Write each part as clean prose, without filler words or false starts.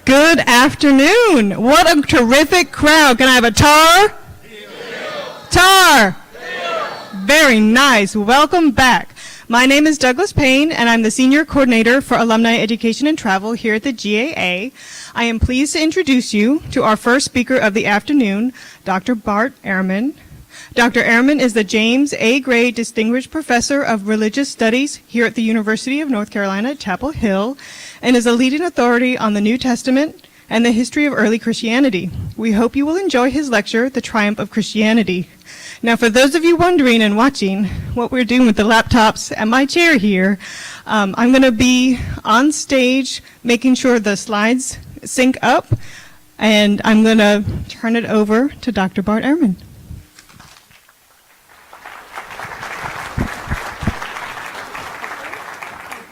Good afternoon. What a terrific crowd. Can I have a tar? Tar. Very nice. Welcome back. My name is Douglas Payne, and I'm the Senior Coordinator for Alumni Education and Travel here at the GAA. I am pleased to introduce you to our first speaker of the afternoon, Dr. Bart Ehrman. Dr. Ehrman is the James A. Gray Distinguished Professor of Religious Studies here at the University of North Carolina at Chapel Hill, and is a leading authority on the New Testament and the history of early Christianity. We hope you will enjoy his lecture, The Triumph of Christianity. Now, for those of you wondering and watching what we're doing with the laptops at my chair here, I'm going to be on stage making sure the slides sync up, and I'm going to turn it over to Dr. Bart Ehrman.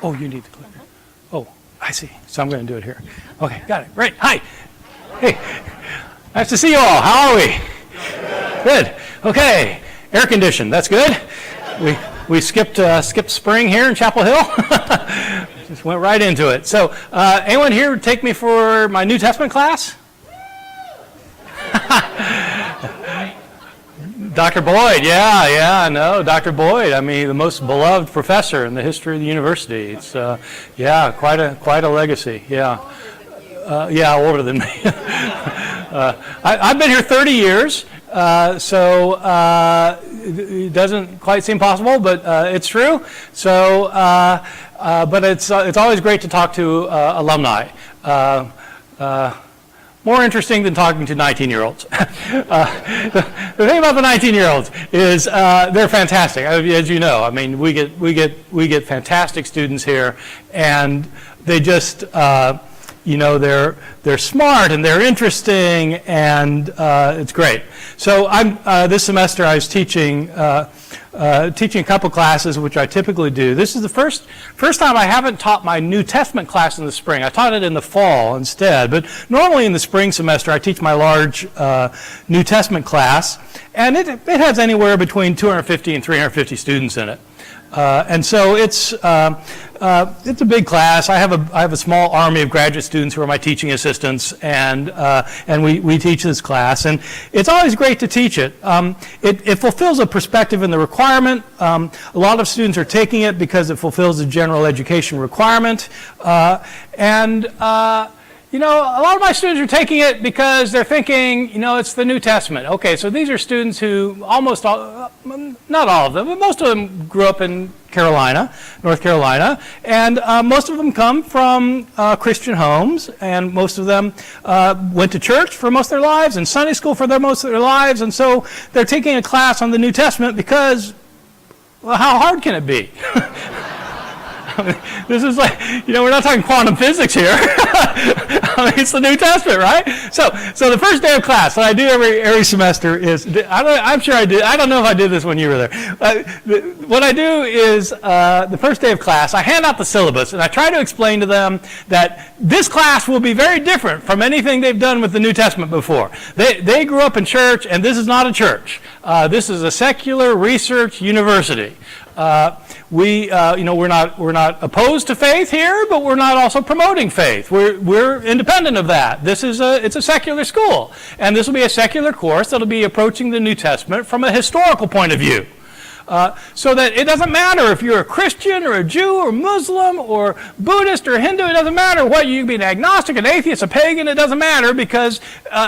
Oh, you need to click. Oh, I see. So I'm going to do it here. Okay, got it. Great. Hi. Hey. Nice to see you all. How are we? Good. Okay. Air conditioned. That's good. We skipped spring here in Chapel Hill. Just went right into it. So, anyone here take me for my New Testament class? Dr. Boyd, Dr. Boyd. I mean, the most beloved professor in the history of the university. It's, quite a legacy. Older than me. I've been here 30 years, so it doesn't quite seem possible, but it's true. So, but it's always great to talk to alumni. More interesting than talking to 19-year-olds. The thing about the 19-year-olds is they're fantastic. As you know, I mean, we get fantastic students here, and they just they're smart and they're interesting, and it's great. So this semester I was teaching a couple classes, which I typically do. This is the first time I haven't taught my New Testament class in the spring. I taught it in the fall instead, but normally in the spring semester I teach my large New Testament class, and it has anywhere between 250 and 350 students in it. And so it's a big class. I have a small army of graduate students who are my teaching assistants, and we teach this class, and it's always great to teach it. It fulfills a perspective in the requirement. A lot of students are taking it because it fulfills the general education requirement, a lot of my students are taking it because they're thinking, it's the New Testament. Okay, so these are students who not all of them, but most of them grew up in North Carolina, and most of them come from Christian homes, and most of them went to church for most of their lives and Sunday school for most of their lives, and so they're taking a class on the New Testament because, well, how hard can it be? This is like, we're not talking quantum physics here. It's the New Testament, right? So the first day of class, what I do every semester is, I'm sure I did, I don't know if I did this when you were there. What I do is, the first day of class, I hand out the syllabus, and I try to explain to them that this class will be very different from anything they've done with the New Testament before. They grew up in church, and this is not a church. This is a secular research university. We're not opposed to faith here, but we're not also promoting faith. We're independent of that. It's a secular school, and this will be a secular course that'll be approaching the New Testament from a historical point of view. So that it doesn't matter if you're a Christian or a Jew or Muslim or Buddhist or Hindu, it doesn't matter what you can be, an agnostic, an atheist, a pagan, it doesn't matter, because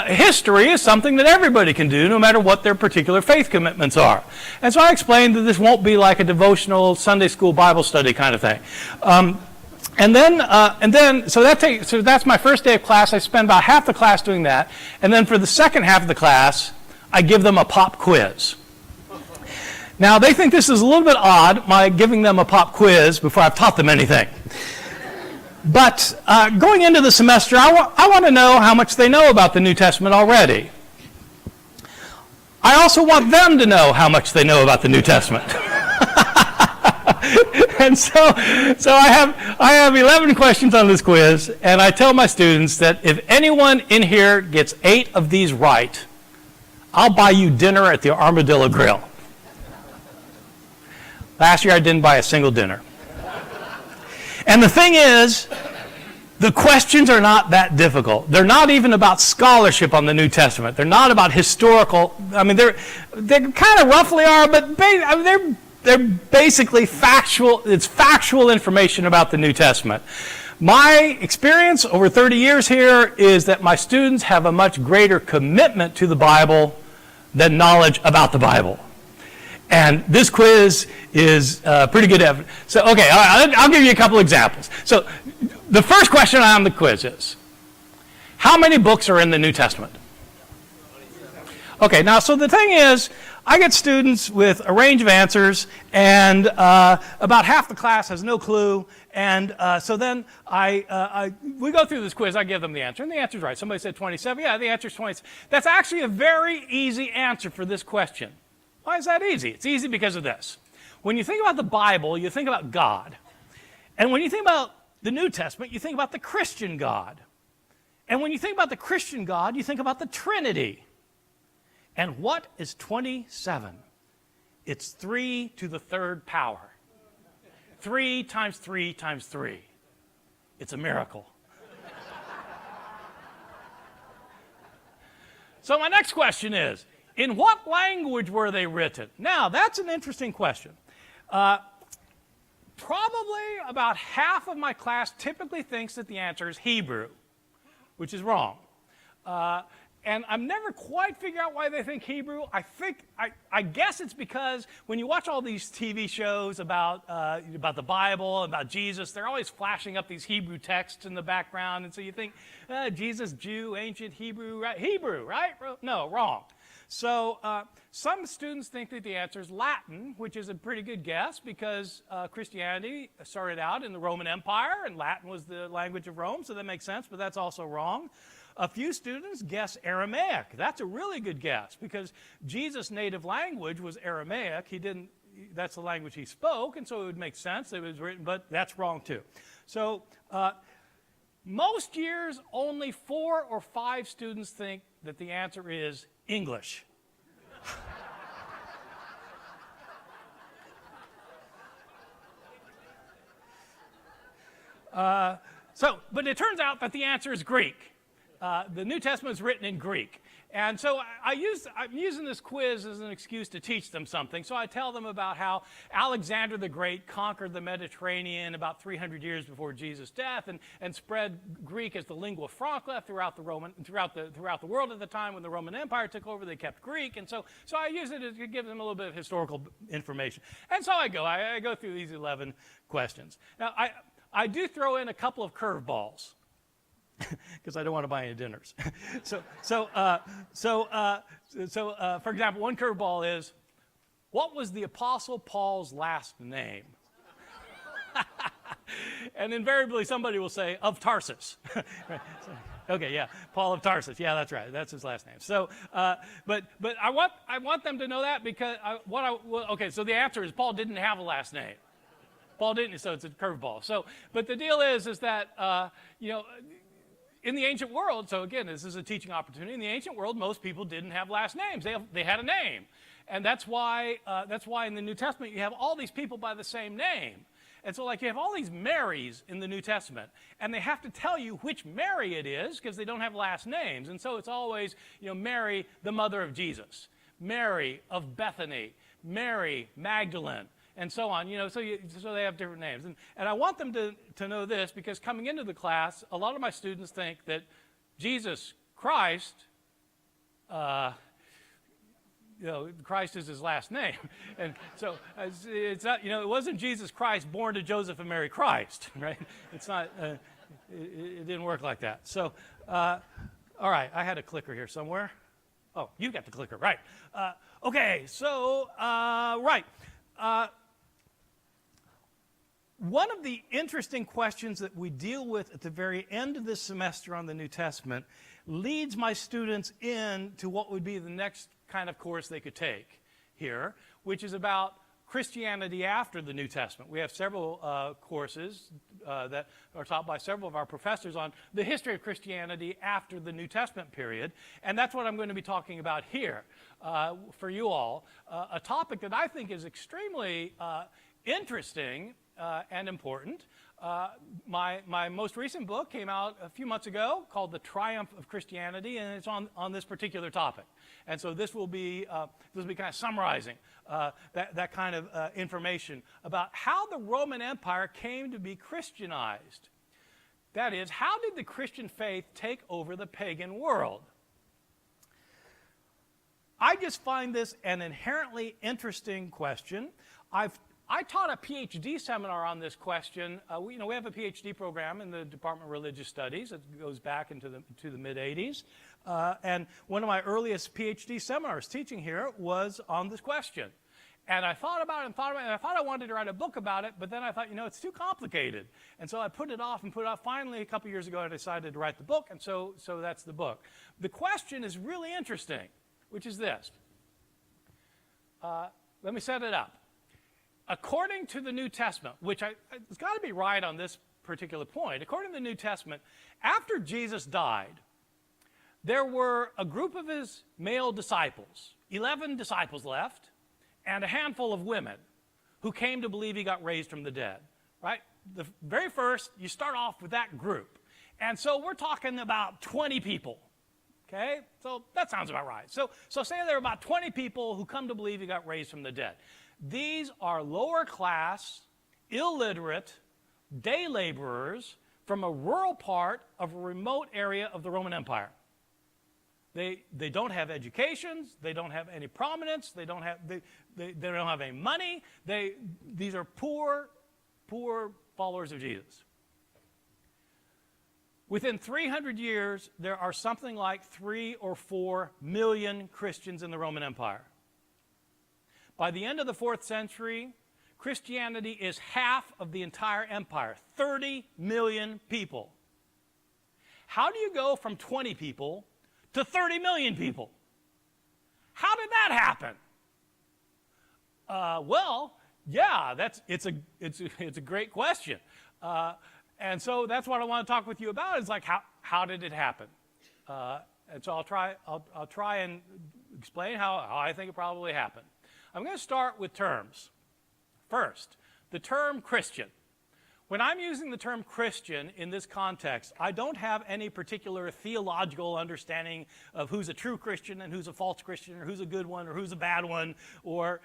history is something that everybody can do no matter what their particular faith commitments are. And so I explained that this won't be like a devotional Sunday school Bible study kind of thing. So that's my first day of class. I spend about half the class doing that. And then for the second half of the class, I give them a pop quiz. Now, they think this is a little bit odd, my giving them a pop quiz before I've taught them anything. But going into the semester, I want to know how much they know about the New Testament already. I also want them to know how much they know about the New Testament. And so I have 11 questions on this quiz, and I tell my students that if anyone in here gets 8 of these right, I'll buy you dinner at the Armadillo Grill. Last year I didn't buy a single dinner. And the thing is, The questions are not that difficult. They're not even about scholarship on the New Testament. They're not about historical. I mean, they kind of roughly are, but they're basically factual. It's factual information about the New Testament. My experience over 30 years here is that my students have a much greater commitment to the Bible than knowledge about the Bible. And this quiz is pretty good evidence. So, okay, I'll give you a couple examples. So, the first question on the quiz is, how many books are in the New Testament? Okay, now, so the thing is, I get students with a range of answers, and about half the class has no clue, and so then we go through this quiz, I give them the answer, and the answer's right. Somebody said 27, yeah, the answer's 27. That's actually a very easy answer for this question. Why is that easy? It's easy because of this. When you think about the Bible, you think about God. And when you think about the New Testament, you think about the Christian God. And when you think about the Christian God, you think about the Trinity. And what is 27? It's 3 to the third power. 3 times 3 times 3. It's a miracle. So my next question is, in what language were they written? Now, that's an interesting question. Probably about half of my class typically thinks that the answer is Hebrew, which is wrong. And I'm never quite figure out why they think Hebrew. I guess it's because when you watch all these TV shows about the Bible, about Jesus, they're always flashing up these Hebrew texts in the background. And so you think, Jesus, Jew, ancient Hebrew, right? Hebrew, right? No, wrong. So some students think that the answer is Latin, which is a pretty good guess because Christianity started out in the Roman Empire, and Latin was the language of Rome, so that makes sense, but that's also wrong. A few students guess Aramaic. That's a really good guess because Jesus' native language was Aramaic. That's the language he spoke, and so it would make sense that it was written, but that's wrong too. So most years, only 4 or 5 students think that the answer is English. But it turns out that the answer is Greek. The New Testament is written in Greek. And so I'm using this quiz as an excuse to teach them something. So I tell them about how Alexander the Great conquered the Mediterranean about 300 years before Jesus' death and spread Greek as the lingua franca throughout the world at the time. When the Roman Empire took over, they kept Greek. And so I use it to give them a little bit of historical information. And so I go through these 11 questions. Now, I do throw in a couple of curveballs. Because I don't want to buy any dinners. For example, one curveball is, what was the Apostle Paul's last name? And invariably somebody will say, of Tarsus. Right. Okay, yeah, Paul of Tarsus. Yeah, that's right. That's his last name. So, but I want them to know that because so the answer is Paul didn't have a last name. Paul didn't, so it's a curveball. So, but the deal is that in the ancient world, so again, this is a teaching opportunity. In the ancient world, most people didn't have last names. They had a name, and that's why in the New Testament you have all these people by the same name. And so, like, you have all these Marys in the New Testament, and they have to tell you which Mary it is because they don't have last names. And so it's always, Mary, the mother of Jesus, Mary of Bethany, Mary Magdalene, and so on, so they have different names. And I want them to know this because coming into the class, a lot of my students think that Jesus Christ, Christ is his last name. And so it's not, it wasn't Jesus Christ born to Joseph and Mary Christ, right? It's not, it didn't work like that. So, all right, I had a clicker here somewhere. Oh, you got the clicker, right. Okay, so, right. One of the interesting questions that we deal with at the very end of this semester on the New Testament leads my students into what would be the next kind of course they could take here, which is about Christianity after the New Testament. We have several courses that are taught by several of our professors on the history of Christianity after the New Testament period, and that's what I'm going to be talking about here for you all, a topic that I think is extremely interesting and important, My most recent book came out a few months ago called The Triumph of Christianity, and it's on this particular topic. And so this will be kind of summarizing that kind of information about how the Roman Empire came to be Christianized. That is, how did the Christian faith take over the pagan world? I just find this an inherently interesting question. I taught a PhD seminar on this question. We have a PhD program in the Department of Religious Studies. It goes back into the mid-'80s. And one of my earliest PhD seminars teaching here was on this question. And I thought about it and I thought I wanted to write a book about it, but then I thought, it's too complicated. And so I put it off. Finally, a couple years ago, I decided to write the book, and so that's the book. The question is really interesting, which is this. Let me set it up. According to the New Testament, which it's got to be right on this particular point, according to the New Testament, after Jesus died, there were a group of his male disciples, 11 disciples left, and a handful of women who came to believe he got raised from the dead, right? The very first, you start off with that group. And so we're talking about 20 people, okay? So that sounds about right. So say there are about 20 people who come to believe he got raised from the dead. These are lower class, illiterate, day laborers from a rural part of a remote area of the Roman Empire. They don't have educations, they don't have any prominence, they don't have any money. These are poor followers of Jesus. Within 300 years, there are something like 3 or 4 million Christians in the Roman Empire. By the end of the 4th century, Christianity is half of the entire empire, 30 million people. How do you go from 20 people to 30 million people? How did that happen? It's a great question. And so that's what I want to talk with you about, is like how did it happen? And so I'll try and explain how I think it probably happened. I'm going to start with terms. First, the term Christian. When I'm using the term Christian in this context, I don't have any particular theological understanding of who's a true Christian and who's a false Christian, or who's a good one or who's a bad one. Or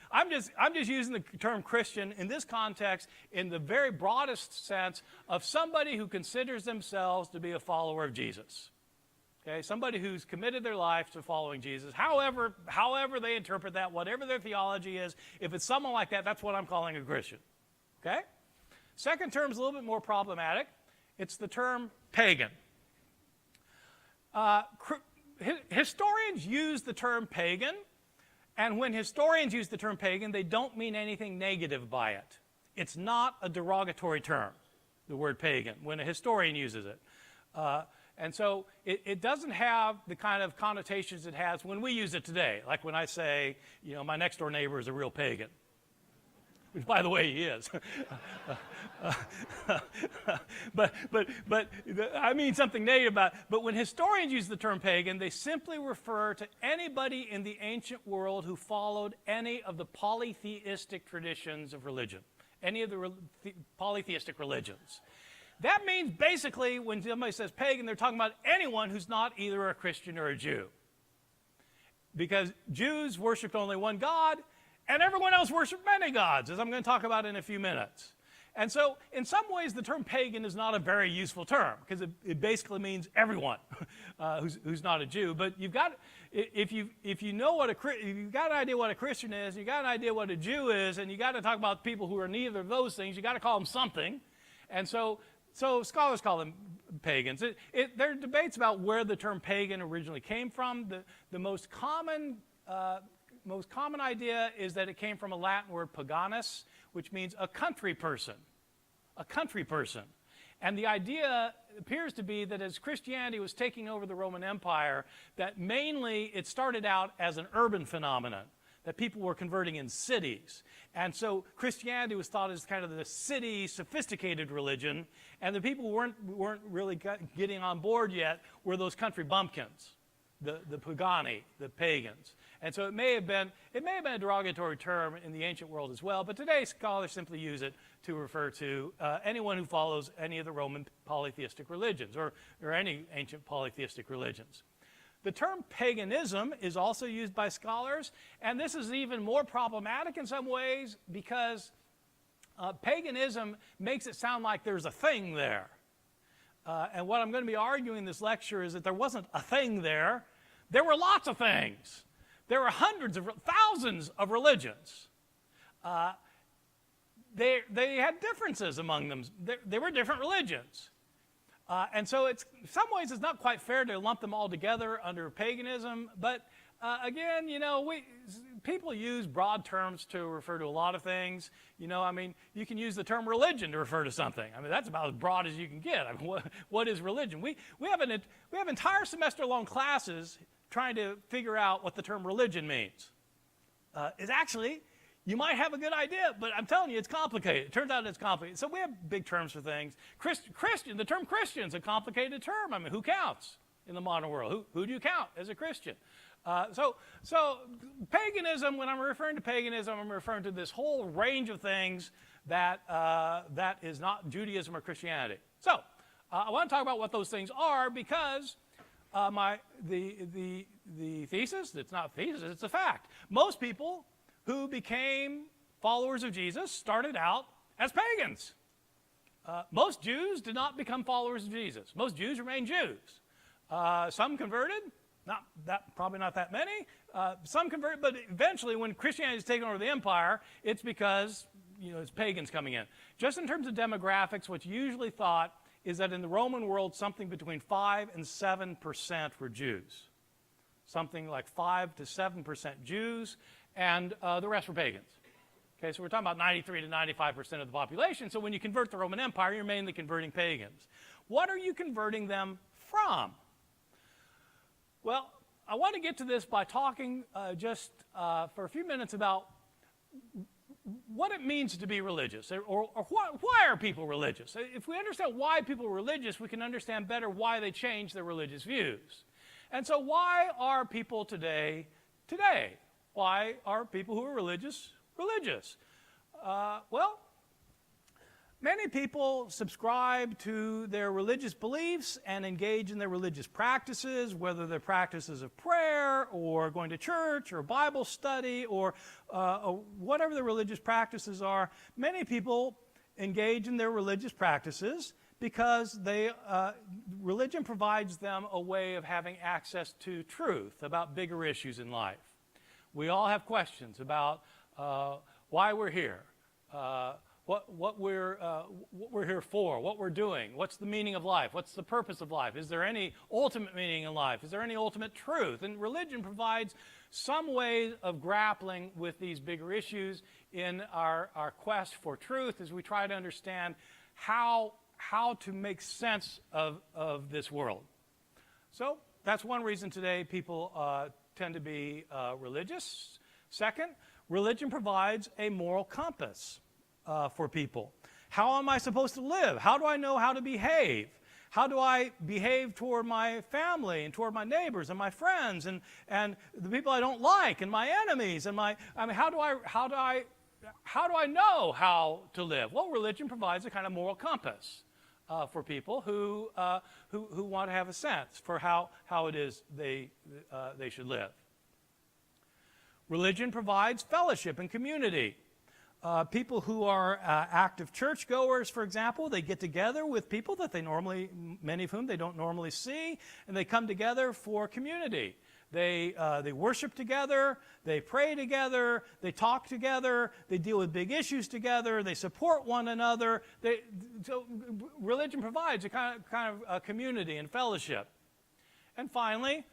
I'm just using the term Christian in this context in the very broadest sense of somebody who considers themselves to be a follower of Jesus. Okay, somebody who's committed their life to following Jesus, however they interpret that, whatever their theology is, if it's someone like that, that's what I'm calling a Christian. Okay? Second term is a little bit more problematic. It's the term pagan. Historians use the term pagan, and when historians use the term pagan, they don't mean anything negative by it. It's not a derogatory term, the word pagan, when a historian uses it. And so it doesn't have the kind of connotations it has when we use it today, like when I say, my next door neighbor is a real pagan, which, by the way, he is. but I mean something negative about it. But when historians use the term pagan, they simply refer to anybody in the ancient world who followed any of the polytheistic traditions of religion, any of the polytheistic religions. That means basically when somebody says pagan, they're talking about anyone who's not either a Christian or a Jew. Because Jews worshiped only one God, and everyone else worshiped many gods, as I'm going to talk about in a few minutes. And so in some ways, the term pagan is not a very useful term, because it basically means everyone who's not a Jew. But you've got, if you've got an idea what a Christian is, you've got an idea what a Jew is, and you've got to talk about people who are neither of those things, you've got to call them something. And so scholars call them pagans. There are debates about where the term pagan originally came from. The most common idea is that it came from a Latin word paganus, which means a country person. A country person. And the idea appears to be that as Christianity was taking over the Roman Empire, that mainly it started out as an urban phenomenon, that people were converting in cities. And so Christianity was thought as kind of the city, sophisticated religion, and the people weren't really getting on board yet were those country bumpkins, the pagani, the pagans. And so it may have been a derogatory term in the ancient world as well, but today scholars simply use it to refer to anyone who follows any of the Roman polytheistic religions or any ancient polytheistic religions. The term paganism is also used by scholars, and this is even more problematic in some ways because paganism makes it sound like there's a thing there. And what I'm going to be arguing in this lecture is that there wasn't a thing there. There were lots of things. There were thousands of religions. They had differences among them. They were different religions. And so in some ways it's not quite fair to lump them all together under paganism, but again, people use broad terms to refer to a lot of things. You can use the term religion to refer to something. That's about as broad as you can get. What is religion? We have entire semester-long classes trying to figure out what the term religion means. You might have a good idea, but I'm telling you, it's complicated. It turns out it's complicated. So we have big terms for things. Christian, the term Christian is a complicated term. Who counts in the modern world? Who do you count as a Christian? So paganism, when I'm referring to paganism, I'm referring to this whole range of things that is not Judaism or Christianity. So I want to talk about what those things are because the thesis, it's not a thesis, it's a fact. Most people who became followers of Jesus started out as pagans. Most Jews did not become followers of Jesus. Most Jews remained Jews. Some converted, probably not that many. Some converted, but eventually when Christianity is taken over the empire, it's because it's pagans coming in. Just in terms of demographics, what's usually thought is that in the Roman world, something between 5 and 7% were Jews. Something like 5 to 7% Jews, and the rest were pagans. Okay, so we're talking about 93 to 95% of the population. So when you convert the Roman Empire, you're mainly converting pagans. What are you converting them from? Well, I want to get to this by talking just for a few minutes about what it means to be religious, or why are people religious? If we understand why people are religious, we can understand better why they change their religious views. And so why are people today? Why are people who are religious? Well, many people subscribe to their religious beliefs and engage in their religious practices, whether they're practices of prayer or going to church or Bible study or whatever the religious practices are. Many people engage in their religious practices because religion provides them a way of having access to truth about bigger issues in life. We all have questions about why we're here, what we're here for, what we're doing, what's the meaning of life, what's the purpose of life, is there any ultimate meaning in life, is there any ultimate truth? And religion provides some way of grappling with these bigger issues in our quest for truth as we try to understand how to make sense of this world. So that's one reason today people tend to be religious. Second, religion provides a moral compass for people. How am I supposed to live? How do I know how to behave? How do I behave toward my family and toward my neighbors and my friends and the people I don't like and my enemies and how do I know how to live? Well, religion provides a kind of moral compass for people who want to have a sense for how it is they should live. Religion provides fellowship and community. People who are active churchgoers, for example, they get together with people that many of whom they don't normally see, and they come together for community. They worship together, they pray together, they talk together, they deal with big issues together, they support one another. So religion provides a kind of community and fellowship. And finally,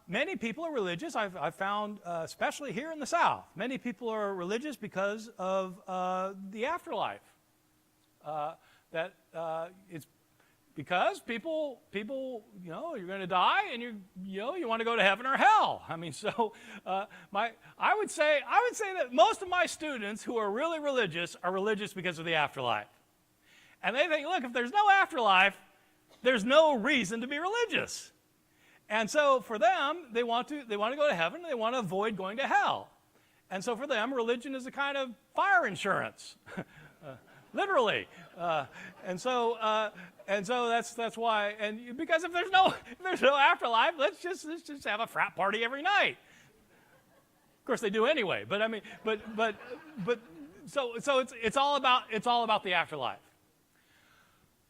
many people are religious. I've found, especially here in the South, many people are religious because of the afterlife. It's because people, you're going to die, and you want to go to heaven or hell. I would say that most of my students who are really religious are religious because of the afterlife, and they think, look, if there's no afterlife, there's no reason to be religious. And so for them, they want to go to heaven, and they want to avoid going to hell. And so for them, religion is a kind of fire insurance. literally. And so that's why. And because if there's no afterlife, let's just have a frat party every night. Of course, they do anyway. But I mean, so it's all about the afterlife.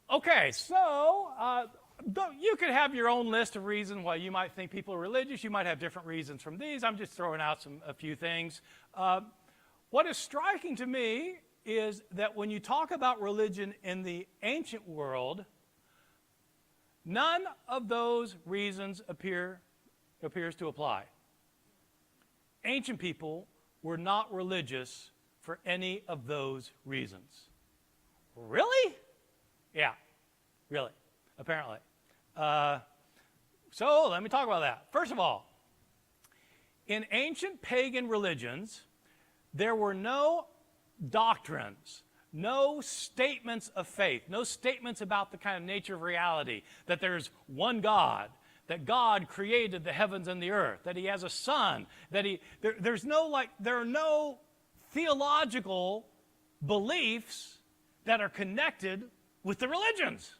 Okay, so you could have your own list of reasons why you might think people are religious. You might have different reasons from these. I'm just throwing out a few things. What is striking to me is that when you talk about religion in the ancient world, none of those reasons appears to apply. Ancient people were not religious for any of those reasons. Really? Yeah, really, apparently. So let me talk about that. First of all, in ancient pagan religions, there were no doctrines, no statements of faith, no statements about the kind of nature of reality, that there's one God, that God created the heavens and the earth, that he has a son, that there are no theological beliefs that are connected with the religions.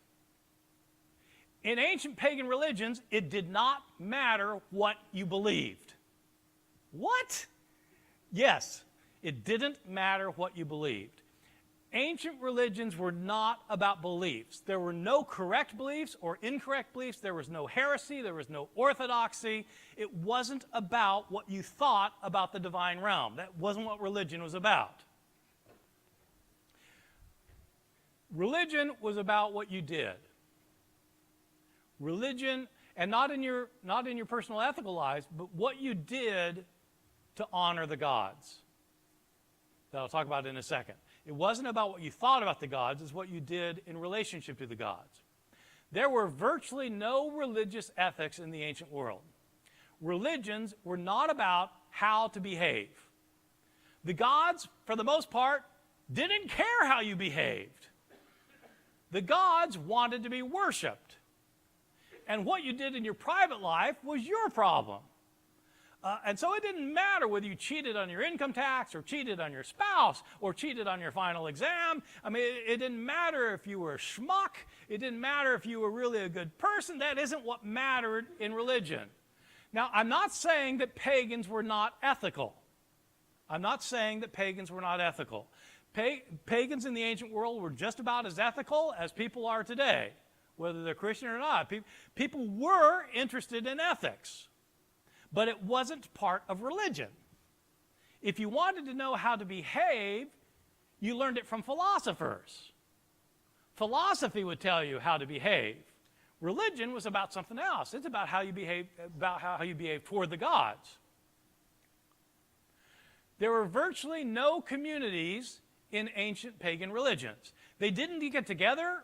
In ancient pagan religions, it did not matter what you believed. What? Yes, it didn't matter what you believed. Ancient religions were not about beliefs. There were no correct beliefs or incorrect beliefs. There was no heresy. There was no orthodoxy. It wasn't about what you thought about the divine realm. That wasn't what religion was about. Religion was about what you did. Religion, and not in your personal ethical lives, but what you did to honor the gods. That I'll talk about in a second. It wasn't about what you thought about the gods, it's what you did in relationship to the gods. There were virtually no religious ethics in the ancient world. Religions were not about how to behave. The gods, for the most part, didn't care how you behaved. The gods wanted to be worshipped. And what you did in your private life was your problem. And so it didn't matter whether you cheated on your income tax or cheated on your spouse or cheated on your final exam. I mean, it didn't matter if you were a schmuck. It didn't matter if you were really a good person. That isn't what mattered in religion. Now, I'm not saying that pagans were not ethical. I'm not saying that pagans were not ethical. Pagans in the ancient world were just about as ethical as people are today, whether they're Christian or not. People were interested in ethics. But it wasn't part of religion. If you wanted to know how to behave, you learned it from philosophers. Philosophy would tell you how to behave. Religion was about something else. It's about how you behave toward the gods. There were virtually no communities in ancient pagan religions. They didn't get together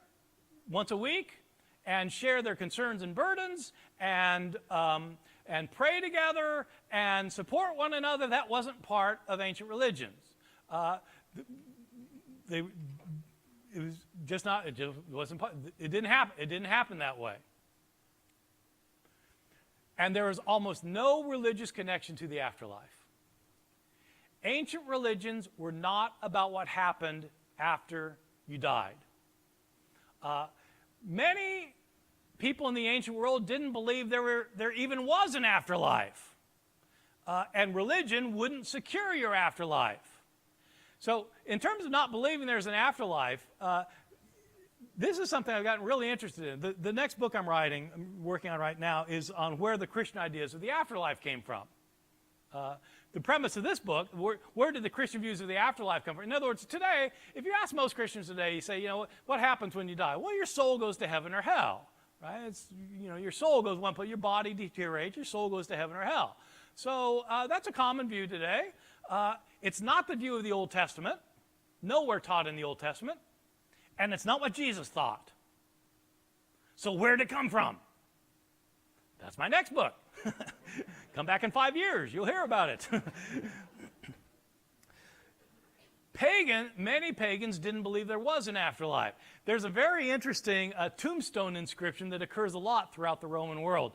once a week and share their concerns and burdens and pray together and support one another. That wasn't part of ancient religions. It was just not. It just wasn't. It didn't happen. It didn't happen that way. And there was almost no religious connection to the afterlife. Ancient religions were not about what happened after you died. Many people in the ancient world didn't believe there even was an afterlife. And religion wouldn't secure your afterlife. So in terms of not believing there's an afterlife, this is something I've gotten really interested in. The next book I'm working on right now, is on where the Christian ideas of the afterlife came from. The premise of this book, where did the Christian views of the afterlife come from? In other words, today, if you ask most Christians today, you say, what happens when you die? Well, your soul goes to heaven or hell, right? It's, your soul goes one place, your body deteriorates, your soul goes to heaven or hell. So that's a common view today. It's not the view of the Old Testament, nowhere taught in the Old Testament, and it's not what Jesus thought. So where did it come from? That's my next book. Come back in 5 years, you'll hear about it. many pagans didn't believe there was an afterlife. There's a very interesting tombstone inscription that occurs a lot throughout the Roman world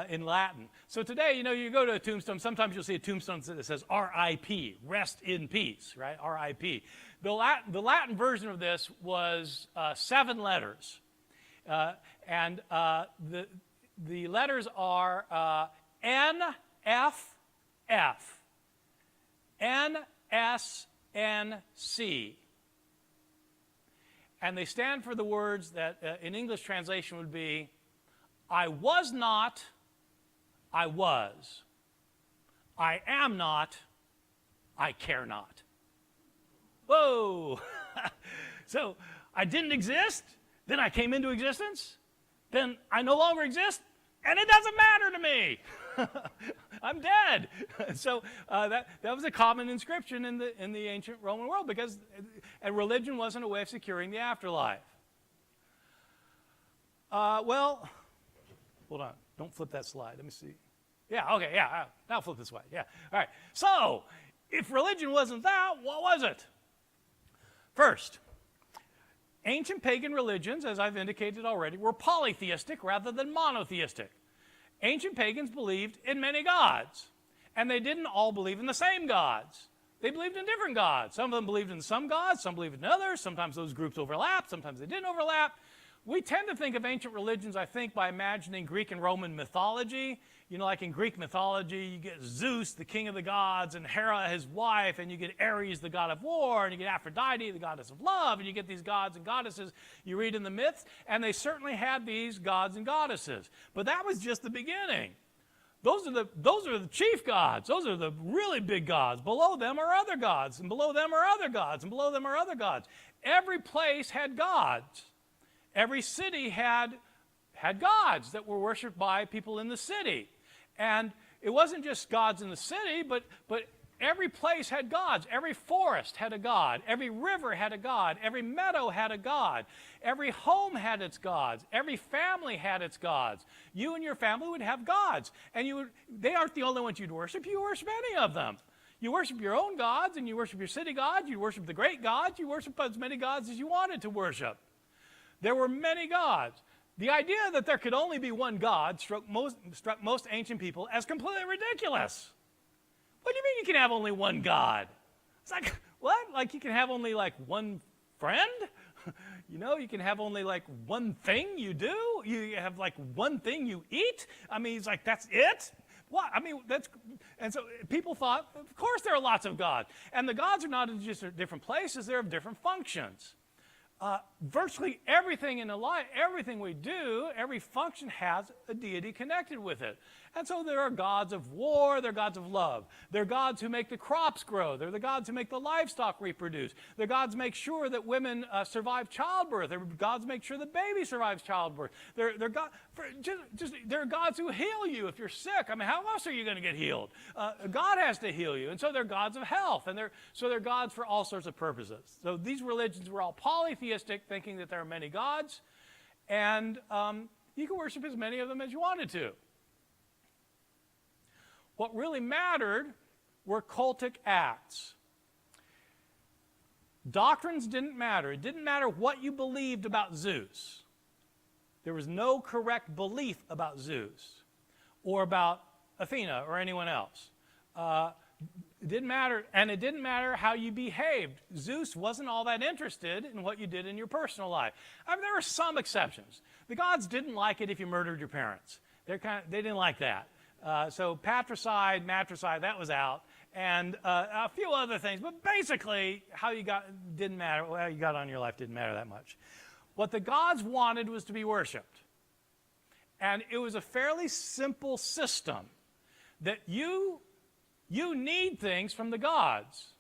in Latin. So today, you go to a tombstone, sometimes you'll see a tombstone that says R.I.P., rest in peace, right? R.I.P. The Latin version of this was 7 letters. And the letters are N.F.F. N.S.N.C. And they stand for the words that in English translation would be, I was not, I was. I am not, I care not. Whoa! So I didn't exist, then I came into existence, then I no longer exist, and it doesn't matter to me. I'm dead. So that was a common inscription in the ancient Roman world because religion wasn't a way of securing the afterlife. Well, hold on. Don't flip that slide. Let me see. Yeah, okay, yeah. Now flip this way. Yeah. All right. So if religion wasn't that, what was it? First, ancient pagan religions, as I've indicated already, were polytheistic rather than monotheistic. Ancient pagans believed in many gods, and they didn't all believe in the same gods. They believed in different gods. Some of them believed in some gods, some believed in others. Sometimes those groups overlapped, sometimes they didn't overlap. We tend to think of ancient religions, I think, by imagining Greek and Roman mythology. Like in Greek mythology, you get Zeus, the king of the gods, and Hera, his wife, and you get Ares, the god of war, and you get Aphrodite, the goddess of love, and you get these gods and goddesses you read in the myths, and they certainly had these gods and goddesses. But that was just the beginning. Those are the chief gods. Those are the really big gods. Below them are other gods, and below them are other gods, and below them are other gods. Every place had gods. Every city had gods that were worshipped by people in the city. And it wasn't just gods in the city, but every place had gods. Every forest had a god. Every river had a god. Every meadow had a god. Every home had its gods. Every family had its gods. You and your family would have gods. And they aren't the only ones you'd worship. You worship any of them. You worship your own gods, and you worship your city gods. You worship the great gods. You worship as many gods as you wanted to worship. There were many gods. The idea that there could only be one God struck most ancient people as completely ridiculous. What do you mean you can have only one God? It's like, what? Like you can have only like one friend? You can have only like one thing you do? You have like one thing you eat? I mean, it's like, that's it? What? I mean, and so people thought, of course there are lots of gods. And the gods are not in just different places, they're of different functions. Virtually everything in life, everything we do, every function has a deity connected with it. And so there are gods of war, there are gods of love. There are gods who make the crops grow. They're the gods who make the livestock reproduce. They're gods who make sure that women survive childbirth. There are gods who make sure the baby survives childbirth. There are gods who heal you if you're sick. I mean, how else are you going to get healed? God has to heal you. And so they're gods of health. And they're gods for all sorts of purposes. So these religions were all polytheistic, thinking that there are many gods. And you can worship as many of them as you wanted to. What really mattered were cultic acts. Doctrines didn't matter. It didn't matter what you believed about Zeus. There was no correct belief about Zeus or about Athena or anyone else. It didn't matter, and it didn't matter how you behaved. Zeus wasn't all that interested in what you did in your personal life. I mean, there were some exceptions. The gods didn't like it if you murdered your parents. They didn't like that. So patricide, matricide, that was out, and a few other things. But basically, how you got didn't matter. Well, how you got on in your life didn't matter that much. What the gods wanted was to be worshipped, and it was a fairly simple system that you need things from the gods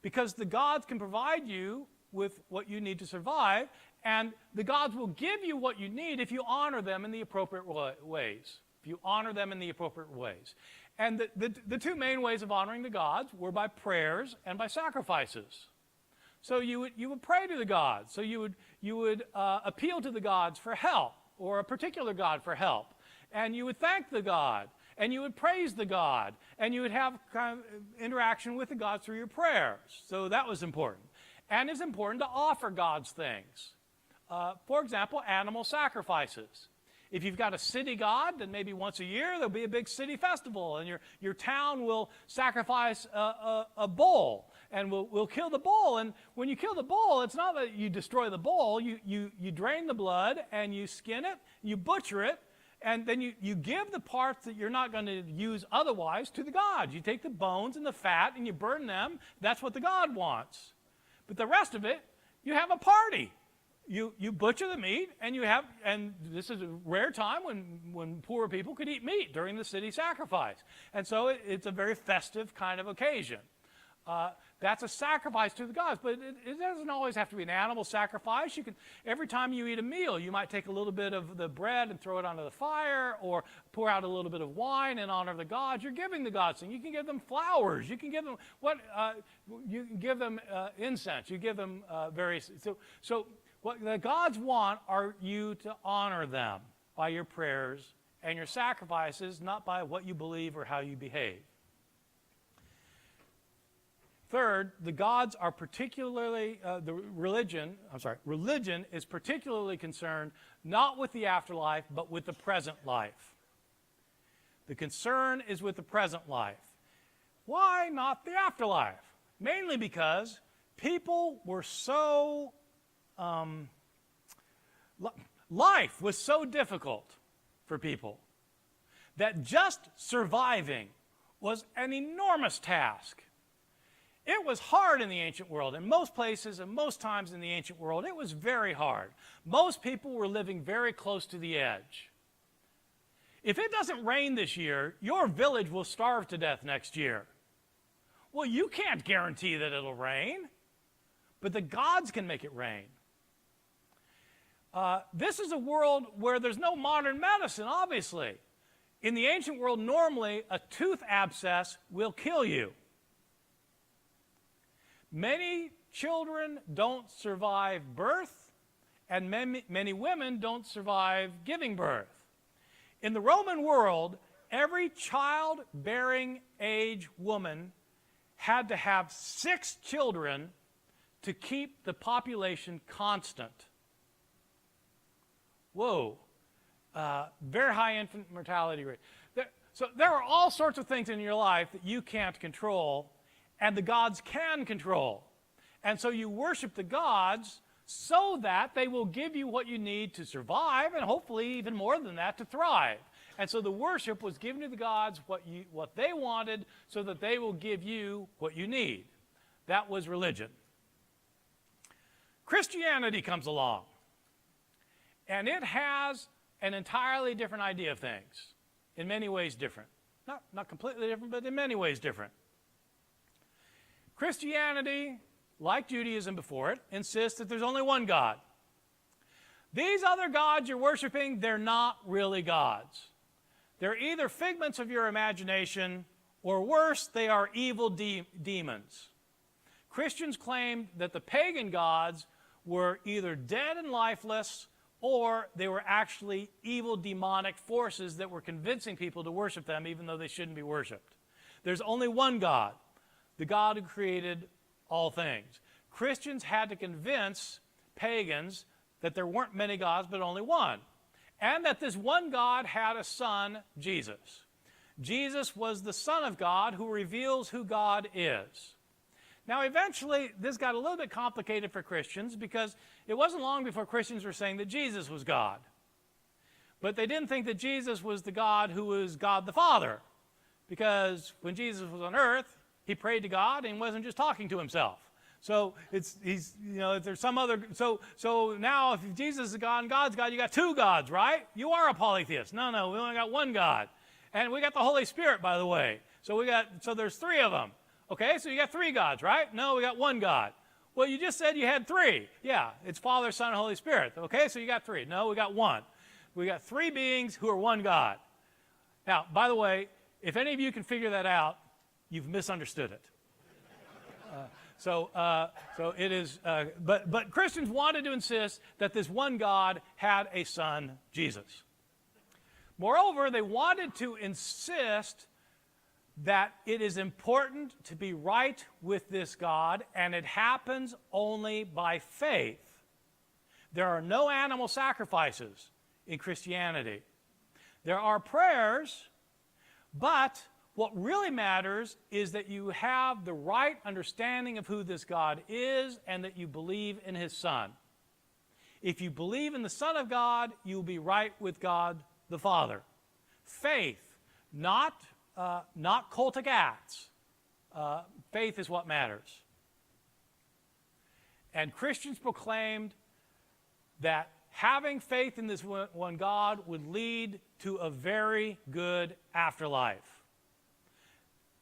because the gods can provide you with what you need to survive, and the gods will give you what you need if you honor them in the appropriate ways. If you honor them in the appropriate ways. And the two main ways of honoring the gods were by prayers and by sacrifices. So you would pray to the gods. So you would appeal to the gods for help, or a particular god for help. And you would thank the god. and you would praise the god, and you would have kind of interaction with the god through your prayers. So that was important. And it's important to offer God's things. For example, animal sacrifices. If you've got a city god, then maybe once a year there'll be a big city festival, and your town will sacrifice a bull, and we'll kill the bull. And when you kill the bull, it's not that you destroy the bull. You drain the blood, and you skin it, you butcher it, and then you give the parts that you're not going to use otherwise to the god. You take the bones and the fat, and you burn them. That's what the god wants. But the rest of it, you have a party. You butcher the meat, and this is a rare time when poor people could eat meat during the city sacrifice. And so it's a very festive kind of occasion. That's a sacrifice to the gods, but it doesn't always have to be an animal sacrifice. Every time you eat a meal, you might take a little bit of the bread and throw it onto the fire, or pour out a little bit of wine in honor of the gods. You're giving the gods things. You can give them flowers. You can give them incense. You give them various. So what the gods want are you to honor them by your prayers and your sacrifices, not by what you believe or how you behave. Third, the gods are particularly, religion is particularly concerned not with the afterlife, but with the present life. The concern is with the present life. Why not the afterlife? Mainly because people were so, life was so difficult for people that just surviving was an enormous task. It was hard in the ancient world. In most places and most times in the ancient world, it was very hard. Most people were living very close to the edge. If it doesn't rain this year, your village will starve to death next year. Well, you can't guarantee that it'll rain, but the gods can make it rain. This is a world where there's no modern medicine, obviously. In the ancient world, normally, a tooth abscess will kill you. Many children don't survive birth, and many women don't survive giving birth. In the Roman world, every childbearing age woman had to have 6 children to keep the population constant. Whoa, very high infant mortality rate. So there are all sorts of things in your life that you can't control, and the gods can control. And so you worship the gods so that they will give you what you need to survive, and hopefully even more than that, to thrive. And so the worship was given to the gods what they wanted so that they will give you what you need. That was religion. Christianity comes along, and it has an entirely different idea of things. In many ways different. Not completely different, but in many ways different. Christianity, like Judaism before it, insists that there's only one God. These other gods you're worshiping, they're not really gods. They're either figments of your imagination, or worse, they are evil demons. Christians claimed that the pagan gods were either dead and lifeless, or they were actually evil demonic forces that were convincing people to worship them even though they shouldn't be worshipped. There's only one God, the God who created all things. Christians had to convince pagans that there weren't many gods but only one, and that this one God had a son, Jesus. Jesus was the Son of God who reveals who God is. Now, eventually, this got a little bit complicated for Christians because it wasn't long before Christians were saying that Jesus was God. But they didn't think that Jesus was the God who was God the Father, because when Jesus was on earth, he prayed to God and wasn't just talking to himself. So if there's some other, so now if Jesus is God and God's God, you got 2 gods, right? You are a polytheist. No, we only got one God. And we got the Holy Spirit, by the way. So there's 3 of them. Okay, so you got 3 gods, right? No, we got one God. Well, you just said you had 3. Yeah, it's Father, Son, and Holy Spirit. Okay, so you got 3. No, we got 1. We got 3 beings who are one God. Now, by the way, if any of you can figure that out, you've misunderstood it. So it is. But Christians wanted to insist that this one God had a son, Jesus. Moreover, they wanted to insist that it is important to be right with this God, and it happens only by faith. There are no animal sacrifices in Christianity. There are prayers, but what really matters is that you have the right understanding of who this God is and that you believe in his Son. If you believe in the Son of God, you'll be right with God the Father. Faith, not cultic acts. Faith is what matters. And Christians proclaimed that having faith in this one God would lead to a very good afterlife.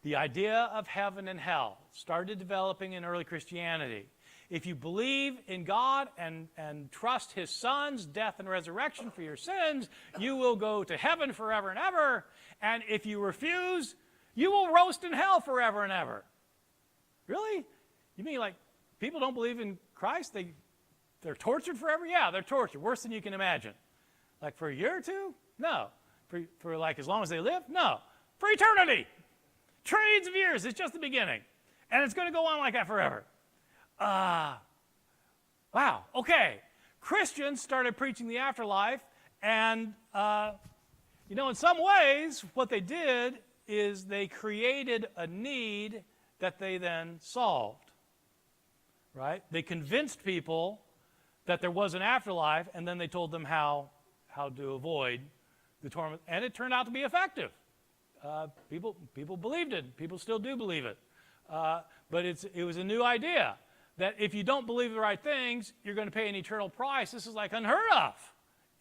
The idea of heaven and hell started developing in early Christianity. If you believe in God and trust his Son's death and resurrection for your sins, you will go to heaven forever and ever. And if you refuse, you will roast in hell forever and ever. Really? You mean like people don't believe in Christ? They're tortured forever? Yeah, they're tortured. Worse than you can imagine. Like for a year or two? No. For like as long as they live? No. For eternity. Trillions of years. It's just the beginning. And it's going to go on like that forever. Wow, okay. Christians started preaching the afterlife, and, in some ways, what they did is they created a need that they then solved, right? They convinced people that there was an afterlife, and then they told them how to avoid the torment, and it turned out to be effective. People believed it. People still do believe it. But it was a new idea. That if you don't believe the right things, you're going to pay an eternal price. This is like unheard of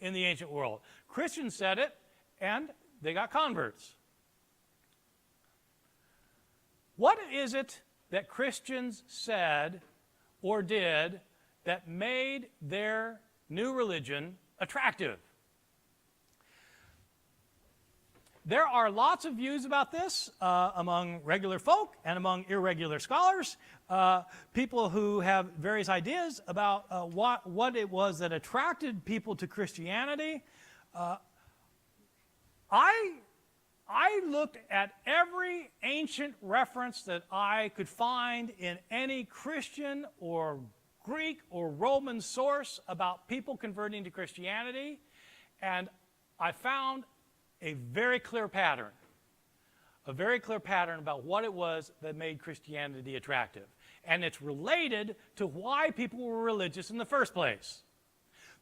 in the ancient world. Christians said it, and they got converts. What is it that Christians said or did that made their new religion attractive? There are lots of views about this among regular folk and among irregular scholars, people who have various ideas about what it was that attracted people to Christianity. I looked at every ancient reference that I could find in any Christian or Greek or Roman source about people converting to Christianity, and I found a very clear pattern about what it was that made Christianity attractive. And it's related to why people were religious in the first place.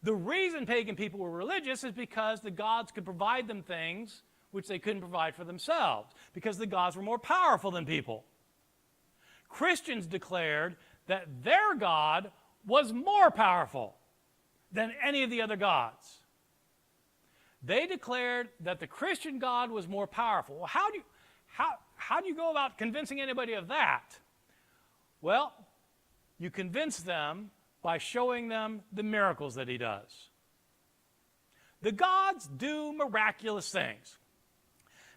The reason pagan people were religious is because the gods could provide them things which they couldn't provide for themselves, because the gods were more powerful than people. Christians declared that their God was more powerful than any of the other gods. They declared that the Christian God was more powerful. Well, how do you go about convincing anybody of that? Well, you convince them by showing them the miracles that he does. The gods do miraculous things.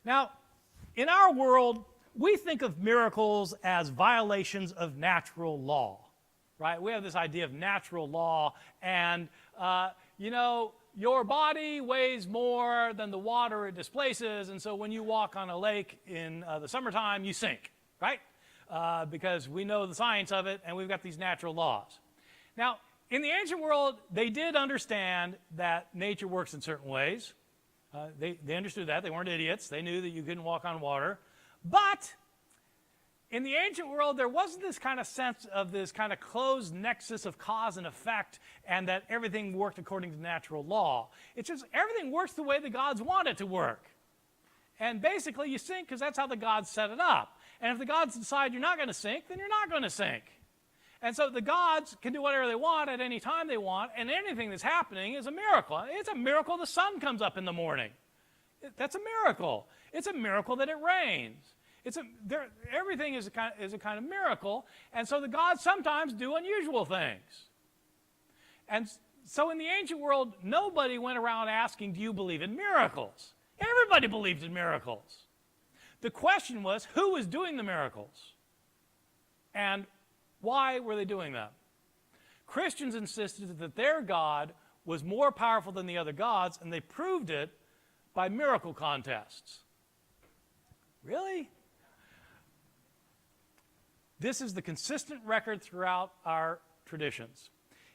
Now, in our world, we think of miracles as violations of natural law, right? We have this idea of natural law, and, your body weighs more than the water it displaces, and so when you walk on a lake in the summertime, you sink, right? Because we know the science of it, and we've got these natural laws. Now, in the ancient world, they did understand that nature works in certain ways. They understood that. They weren't idiots. They knew that you couldn't walk on water. But in the ancient world, there wasn't this kind of sense of this kind of closed nexus of cause and effect, and that everything worked according to natural law. It's just everything works the way the gods want it to work. And basically, you sink because that's how the gods set it up. And if the gods decide you're not going to sink, then you're not going to sink. And so the gods can do whatever they want at any time they want, and anything that's happening is a miracle. It's a miracle the sun comes up in the morning. That's a miracle. It's a miracle that it rains. Everything is a kind of miracle, and so the gods sometimes do unusual things. And so in the ancient world, nobody went around asking, do you believe in miracles? Everybody believed in miracles. The question was, who was doing the miracles? And why were they doing them? Christians insisted that their God was more powerful than the other gods, and they proved it by miracle contests. Really? This is the consistent record throughout our traditions.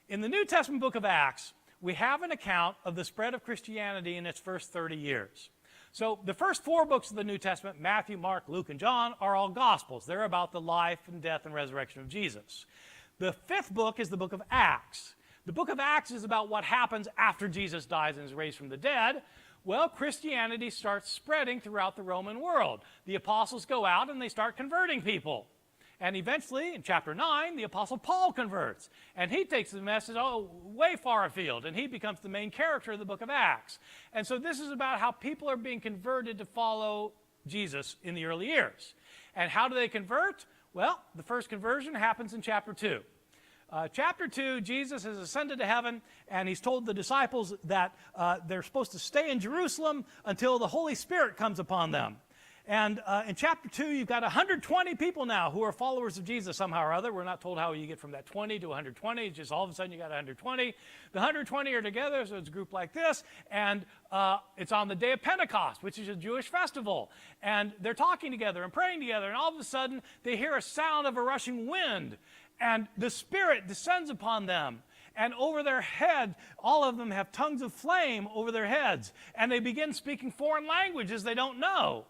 In the New Testament book of Acts, we have an account of the spread of Christianity in its first 30 years. So the first 4 books of the New Testament, Matthew, Mark, Luke, and John, are all Gospels. They're about the life and death and resurrection of Jesus. The 5th book is the book of Acts. The book of Acts is about what happens after Jesus dies and is raised from the dead. Well, Christianity starts spreading throughout the Roman world. The apostles go out and they start converting people. And eventually, in chapter 9, the Apostle Paul converts. And he takes the message way far afield, and he becomes the main character of the book of Acts. And so this is about how people are being converted to follow Jesus in the early years. And how do they convert? Well, the first conversion happens in chapter 2. Chapter 2, Jesus has ascended to heaven, and he's told the disciples that they're supposed to stay in Jerusalem until the Holy Spirit comes upon them. And in chapter 2, you've got 120 people now who are followers of Jesus somehow or other. We're not told how you get from that 20 to 120. It's just all of a sudden you got 120. The 120 are together, so it's a group like this. And it's on the day of Pentecost, which is a Jewish festival. And they're talking together and praying together. And all of a sudden, they hear a sound of a rushing wind. And the Spirit descends upon them. And over their head, all of them have tongues of flame over their heads. And they begin speaking foreign languages they don't know.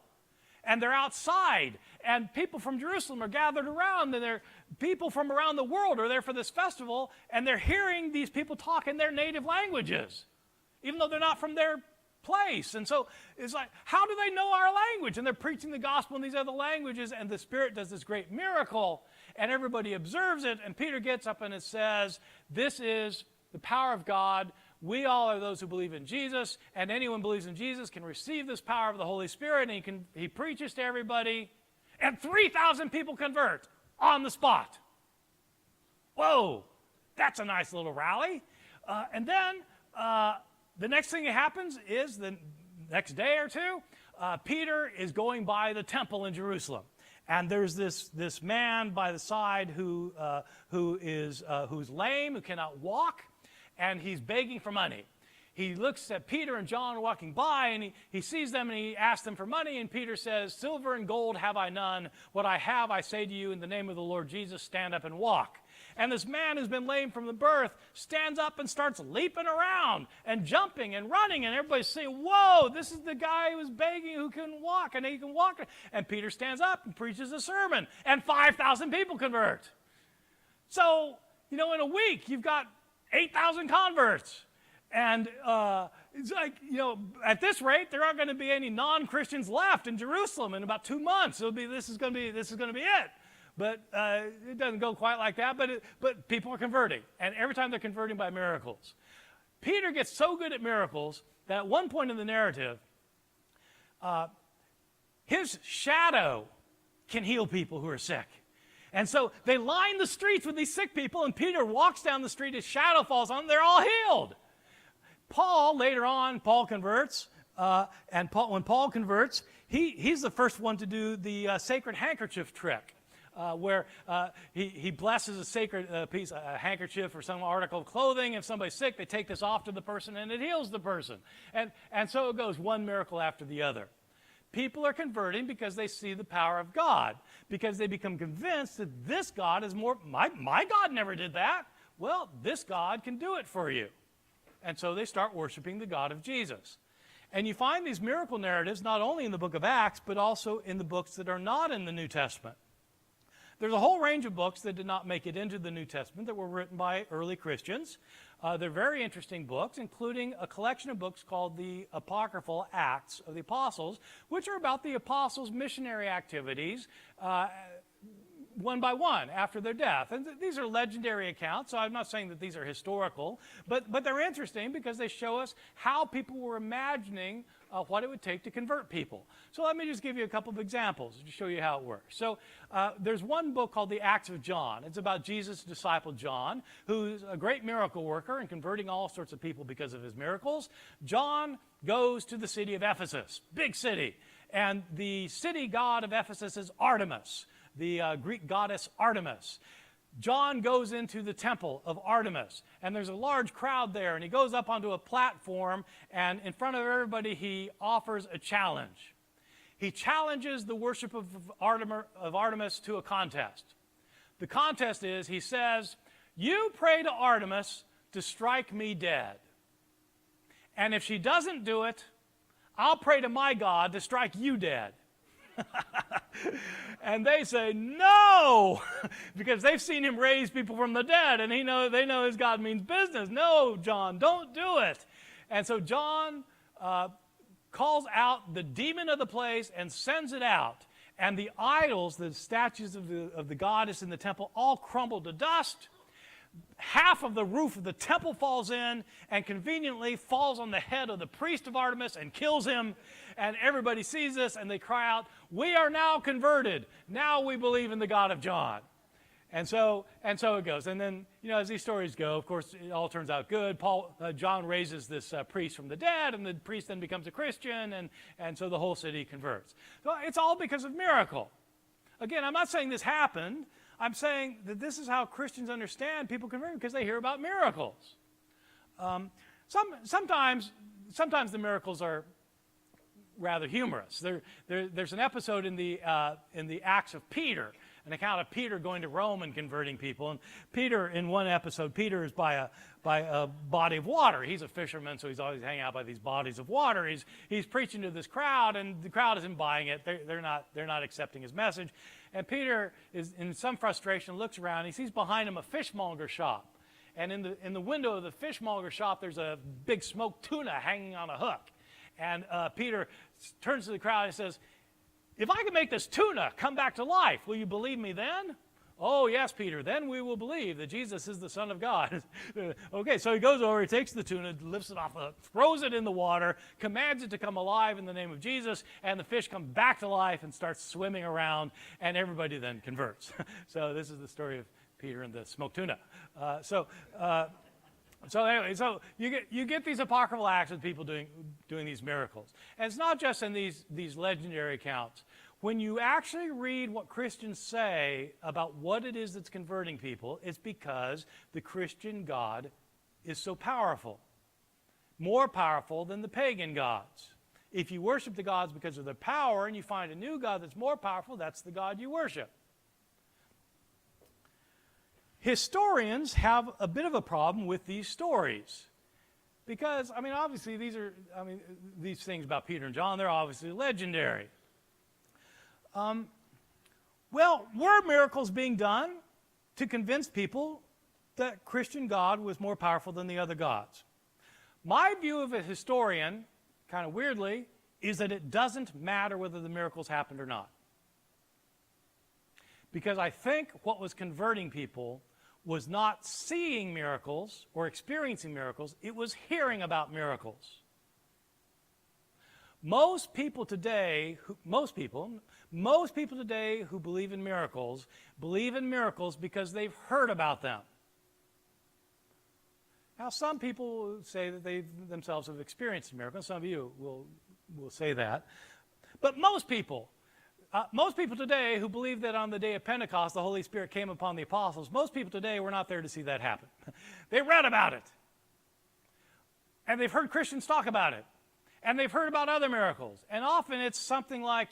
And they're outside, and people from Jerusalem are gathered around, and people from around the world are there for this festival, and they're hearing these people talk in their native languages, even though they're not from their place. And so it's like, how do they know our language? And they're preaching the gospel in these other languages, and the Spirit does this great miracle, and everybody observes it, and Peter gets up and it says, this is the power of God. We all are those who believe in Jesus, and anyone who believes in Jesus can receive this power of the Holy Spirit, and he preaches to everybody, and 3,000 people convert on the spot. Whoa, that's a nice little rally. And then the next thing that happens is the next day or two, Peter is going by the temple in Jerusalem. And there's this man by the side who's lame, who cannot walk, and he's begging for money. He looks at Peter and John walking by, and he sees them, and he asks them for money, and Peter says, silver and gold have I none. What I have I say to you, in the name of the Lord Jesus, stand up and walk. And this man who's been lame from the birth stands up and starts leaping around and jumping and running, and everybody's saying, whoa, this is the guy who was begging who couldn't walk, and he can walk. And Peter stands up and preaches a sermon, and 5,000 people convert. So, in a week, you've got 8,000 converts. And it's like, at this rate, there aren't going to be any non-Christians left in Jerusalem in about 2 months. This is going to be it. But it doesn't go quite like that. But people are converting, and every time they're converting by miracles. Peter gets so good at miracles that at one point in the narrative, his shadow can heal people who are sick. And so they line the streets with these sick people, and Peter walks down the street, his shadow falls on them, they're all healed. Later on, Paul converts, when Paul converts, he's the first one to do the sacred handkerchief trick, where he blesses a sacred piece, a handkerchief or some article of clothing. If somebody's sick, they take this off to the person, and it heals the person. And so it goes, one miracle after the other. People are converting because they see the power of God, because they become convinced that this God is more, my God never did that. Well, this God can do it for you. And so they start worshiping the God of Jesus. And you find these miracle narratives not only in the book of Acts, but also in the books that are not in the New Testament. There's a whole range of books that did not make it into the New Testament that were written by early Christians. They're very interesting books, including a collection of books called the Apocryphal Acts of the Apostles, which are about the apostles' missionary activities one by one after their death. And these are legendary accounts, so I'm not saying that these are historical, but they're interesting because they show us how people were imagining what it would take to convert people. So let me just give you a couple of examples to show you how it works. So there's one book called the Acts of John. It's about Jesus' disciple John, who's a great miracle worker and converting all sorts of people because of his miracles. John goes to the city of Ephesus, big city, and the city god of Ephesus is Artemis, the Greek goddess Artemis. John goes into the temple of Artemis, and there's a large crowd there, and he goes up onto a platform, and in front of everybody, he offers a challenge. He challenges the worship of Artemis to a contest. The contest is, he says, you pray to Artemis to strike me dead. And if she doesn't do it, I'll pray to my God to strike you dead. And they say, no, because they've seen him raise people from the dead, and they know his God means business. No, John, don't do it. And so John calls out the demon of the place and sends it out. And the idols, the statues of the goddess in the temple, all crumble to dust. Half of the roof of the temple falls in and conveniently falls on the head of the priest of Artemis and kills him. And everybody sees this and they cry out, we are now converted. Now we believe in the God of John. And so it goes. And then, as these stories go, of course, it all turns out good. John raises this priest from the dead, and the priest then becomes a Christian, and so the whole city converts. So it's all because of miracle. Again, I'm not saying this happened. I'm saying that this is how Christians understand people converting, because they hear about miracles. Sometimes the miracles are rather humorous. There's an episode in the Acts of Peter, an account of Peter going to Rome and converting people. And Peter, in one episode, Peter is by a body of water. He's a fisherman, so he's always hanging out by these bodies of water. He's preaching to this crowd, and the crowd isn't buying it. They're not accepting his message. And Peter is in some frustration, looks around. He sees behind him a fishmonger shop. And in the window of the fishmonger shop, there's a big smoked tuna hanging on a hook. And Peter turns to the crowd and says, if I can make this tuna come back to life, will you believe me then? Oh, yes, Peter, then we will believe that Jesus is the Son of God. Okay, so he goes over, he takes the tuna, lifts it off, throws it in the water, commands it to come alive in the name of Jesus, and the fish come back to life and starts swimming around, and everybody then converts. So this is the story of Peter and the smoked tuna. So anyway, so you get these apocryphal acts of people doing these miracles. And it's not just in these legendary accounts. When you actually read what Christians say about what it is that's converting people, it's because the Christian God is so powerful. More powerful than the pagan gods. If you worship the gods because of their power and you find a new God that's more powerful, that's the God you worship. Historians have a bit of a problem with these stories because, obviously these things about Peter and John, they're obviously legendary. Well, were miracles being done to convince people that Christian God was more powerful than the other gods? My view of a historian, kind of weirdly, is that it doesn't matter whether the miracles happened or not. Because I think what was converting people was not seeing miracles or experiencing miracles, it was hearing about miracles. Most people today who believe in miracles because they've heard about them. Now, some people say that they themselves have experienced miracles. Some of you will say that. But most people today who believe that on the day of Pentecost the Holy Spirit came upon the apostles, most people today were not there to see that happen. They read about it. And they've heard Christians talk about it. And they've heard about other miracles. And often it's something like,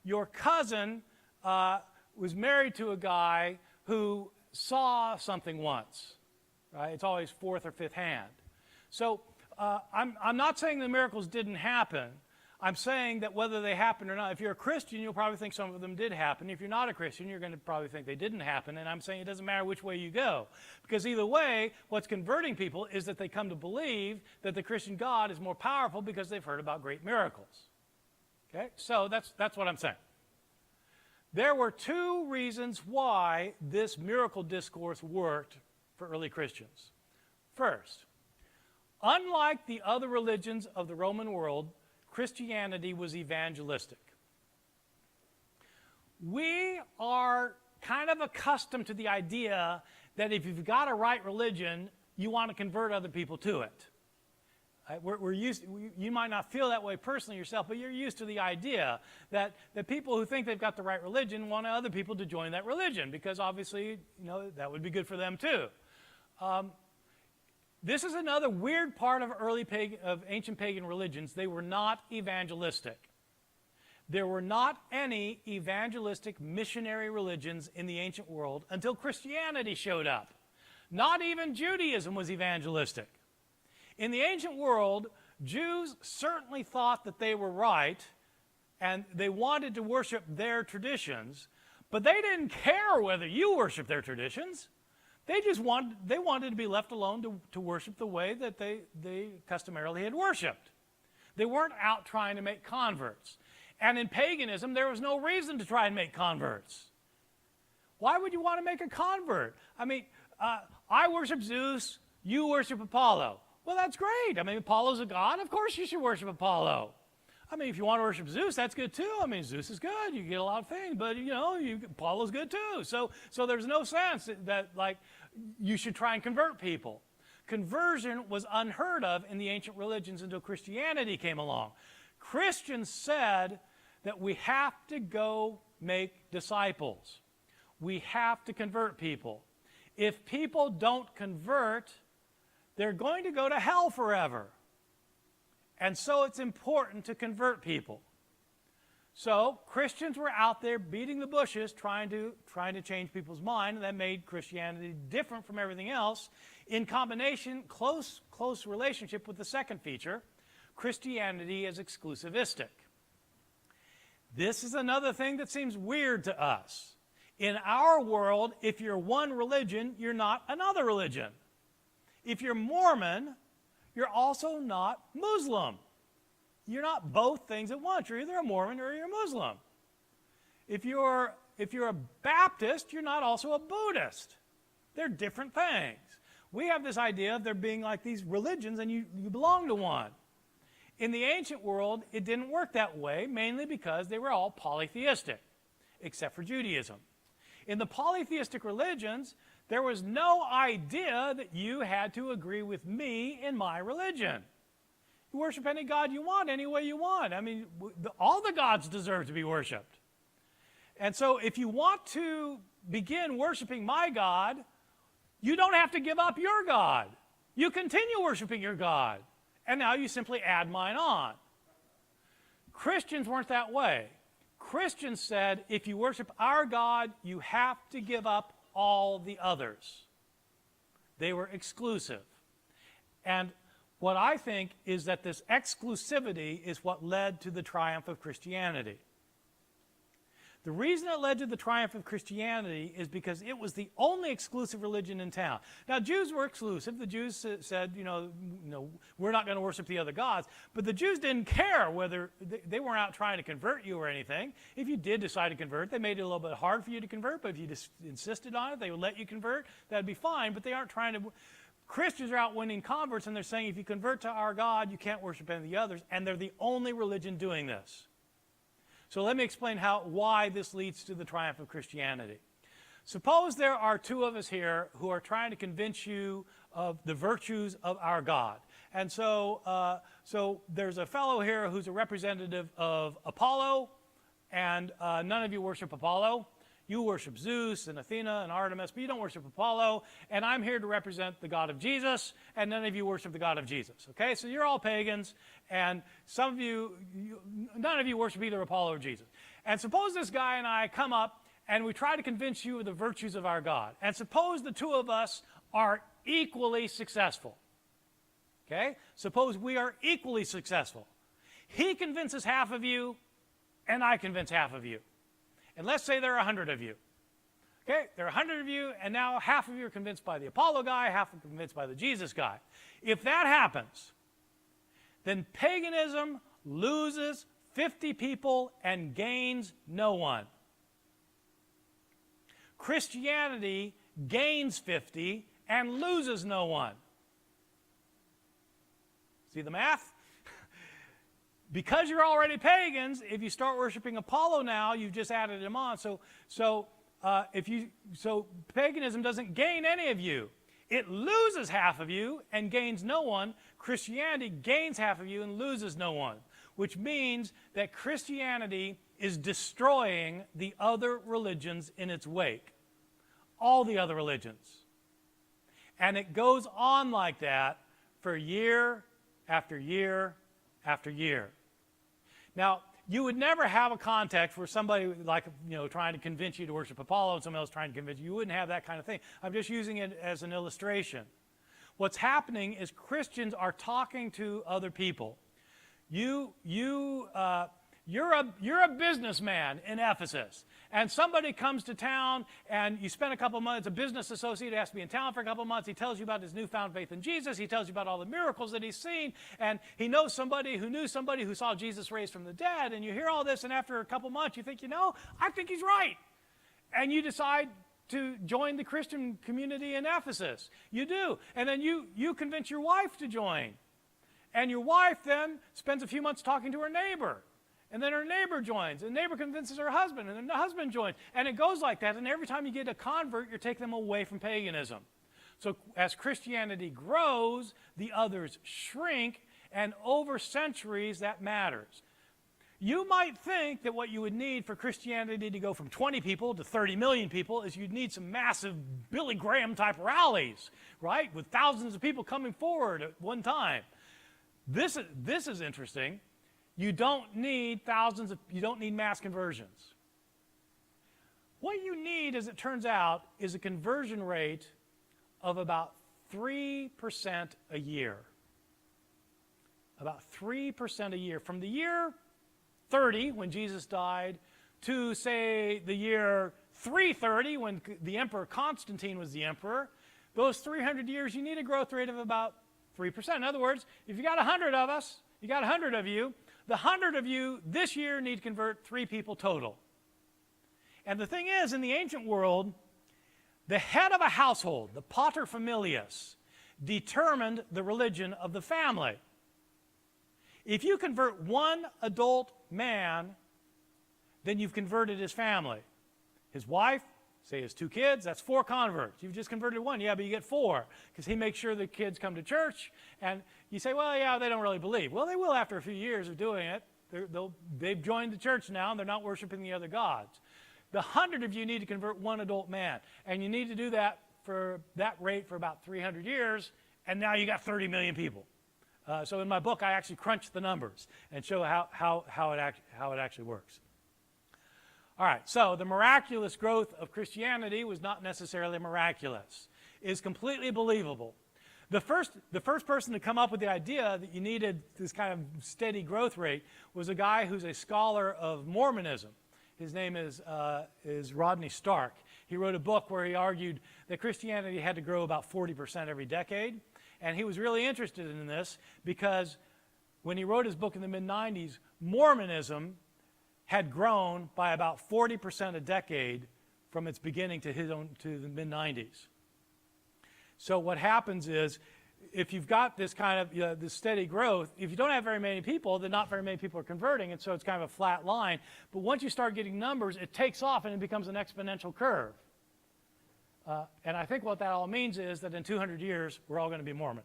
your cousin was married to a guy who saw something once. Right? It's always fourth or fifth hand. So I'm not saying the miracles didn't happen. I'm saying that whether they happened or not, if you're a Christian, you'll probably think some of them did happen. If you're not a Christian, you're going to probably think they didn't happen. And I'm saying it doesn't matter which way you go. Because either way, what's converting people is that they come to believe that the Christian God is more powerful because they've heard about great miracles. Okay? So that's what I'm saying. There were two reasons why this miracle discourse worked for early Christians. First, unlike the other religions of the Roman world, Christianity was evangelistic. We are kind of accustomed to the idea that if you've got a right religion, you want to convert other people to it. You might not feel that way personally yourself, but you're used to the idea that the people who think they've got the right religion want other people to join that religion because obviously, that would be good for them too. This is another weird part of ancient pagan religions. They were not evangelistic. There were not any evangelistic missionary religions in the ancient world until Christianity showed up. Not even Judaism was evangelistic. In the ancient world, Jews certainly thought that they were right and they wanted to worship their traditions, but they didn't care whether you worshiped their traditions. They wanted to be left alone to worship the way that they customarily had worshipped. They weren't out trying to make converts. And in paganism, there was no reason to try and make converts. Why would you want to make a convert? I mean, I worship Zeus, you worship Apollo. Well, that's great. I mean, Apollo's a god. Of course you should worship Apollo. I mean, if you want to worship Zeus, that's good too. I mean, Zeus is good. You get a lot of things, but Apollo's good too. So there's no sense that like you should try and convert people. Conversion was unheard of in the ancient religions until Christianity came along. Christians said that we have to go make disciples. We have to convert people. If people don't convert, they're going to go to hell forever. And so it's important to convert people. So Christians were out there beating the bushes trying to change people's mind, and that made Christianity different from everything else. In combination, close relationship with the second feature, Christianity is exclusivistic. This is another thing that seems weird to us. In our world, if you're one religion, you're not another religion. If you're Mormon, you're also not Muslim. You're not both things at once. You're either a Mormon or you're a Muslim. If you're a Baptist, you're not also a Buddhist. They're different things. We have this idea of there being like these religions and you belong to one. In the ancient world, it didn't work that way, mainly because they were all polytheistic, except for Judaism. In the polytheistic religions, there was no idea that you had to agree with me in my religion. You worship any god you want, any way you want. I mean, all the gods deserve to be worshipped. And so if you want to begin worshiping my God, you don't have to give up your God. You continue worshiping your God. And now you simply add mine on. Christians weren't that way. Christians said, if you worship our God, you have to give up all the others. They were exclusive. And what I think is that this exclusivity is what led to the triumph of Christianity. The reason it led to the triumph of Christianity is because it was the only exclusive religion in town. Now, Jews were exclusive. The Jews said, we're not going to worship the other gods. But the Jews didn't care whether they weren't out trying to convert you or anything. If you did decide to convert, they made it a little bit hard for you to convert. But if you just insisted on it, they would let you convert. That'd be fine. But they aren't trying to. Christians are out winning converts, and they're saying if you convert to our God, you can't worship any of the others. And they're the only religion doing this. So let me explain why this leads to the triumph of Christianity. Suppose there are two of us here who are trying to convince you of the virtues of our God. And so there's a fellow here who's a representative of Apollo, and none of you worship Apollo. You worship Zeus and Athena and Artemis, but you don't worship Apollo. And I'm here to represent the God of Jesus, and none of you worship the God of Jesus. Okay, so you're all pagans, and none of you worship either Apollo or Jesus. And suppose this guy and I come up, and we try to convince you of the virtues of our God. And suppose the two of us are equally successful. Okay, suppose we are equally successful. He convinces half of you, and I convince half of you. And let's say there are 100 of you. Okay, there are 100 of you, and now half of you are convinced by the Apollo guy, half are convinced by the Jesus guy. If that happens, then paganism loses 50 people and gains no one. Christianity gains 50 and loses no one. See the math? Because you're already pagans, if you start worshiping Apollo now, you've just added him on. So paganism doesn't gain any of you. It loses half of you and gains no one. Christianity gains half of you and loses no one, which means that Christianity is destroying the other religions in its wake. All the other religions. And it goes on like that for year after year after year. Now, you would never have a context where somebody like, trying to convince you to worship Apollo and someone else trying to convince you. You wouldn't have that kind of thing. I'm just using it as an illustration. What's happening is Christians are talking to other people. You're a businessman in Ephesus, and somebody comes to town, and you spend a couple months, a business associate has to be in town for a couple months. He tells you about his newfound faith in Jesus. He tells you about all the miracles that he's seen, and he knows somebody who knew somebody who saw Jesus raised from the dead, and you hear all this, and after a couple months, you think, I think he's right. And you decide to join the Christian community in Ephesus. You do. And then you convince your wife to join. And your wife then spends a few months talking to her neighbor. And then her neighbor joins, and the neighbor convinces her husband, and then the husband joins. And it goes like that, and every time you get a convert, you're taking them away from paganism. So as Christianity grows, the others shrink, and over centuries, that matters. You might think that what you would need for Christianity to go from 20 people to 30 million people is you'd need some massive Billy Graham type rallies, right, with thousands of people coming forward at one time. This is interesting. You don't need you don't need mass conversions. What you need, as it turns out, is a conversion rate of about 3% a year. About 3% a year. From the year 30, when Jesus died, to, say, the year 330, when the Emperor Constantine was the emperor, those 300 years, you need a growth rate of about 3%. In other words, if you got 100 of us, you got 100 of you, the 100 of you this year need to convert 3 people total. And the thing is, in the ancient world, the head of a household, the pater familias, determined the religion of the family. If you convert one adult man, then you've converted his family. His wife, say his 2 kids, that's 4 converts. You've just converted 1, yeah, but you get 4, because he makes sure the kids come to church, and you say, well, yeah, they don't really believe. Well, they will after a few years of doing it. They've joined the church now, and they're not worshiping the other gods. The 100 of you need to convert 1 adult man, and you need to do that for that rate for about 300 years, and now you got 30 million people. So in my book, I actually crunch the numbers and show how it actually works. All right, so the miraculous growth of Christianity was not necessarily miraculous. It's completely believable. The first person to come up with the idea that you needed this kind of steady growth rate was a guy who's a scholar of Mormonism. His name is Rodney Stark. He wrote a book where he argued that Christianity had to grow about 40% every decade. And he was really interested in this because when he wrote his book in the mid-90s, Mormonism had grown by about 40% a decade from its beginning to the mid-90s. So what happens is, if you've got this kind of this steady growth, if you don't have very many people, then not very many people are converting, and so it's kind of a flat line. But once you start getting numbers, it takes off and it becomes an exponential curve. And I think what that all means is that in 200 years, we're all going to be Mormon.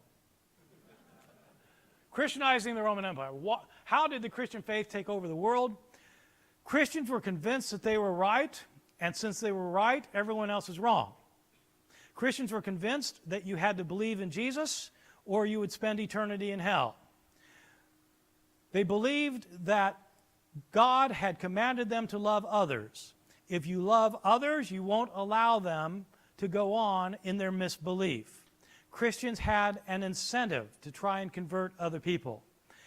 Christianizing the Roman Empire. How did the Christian faith take over the world? Christians were convinced that they were right, and since they were right, everyone else is wrong. Christians were convinced that you had to believe in Jesus or you would spend eternity in hell. They believed that God had commanded them to love others. If you love others, you won't allow them to go on in their misbelief. Christians had an incentive to try and convert other people.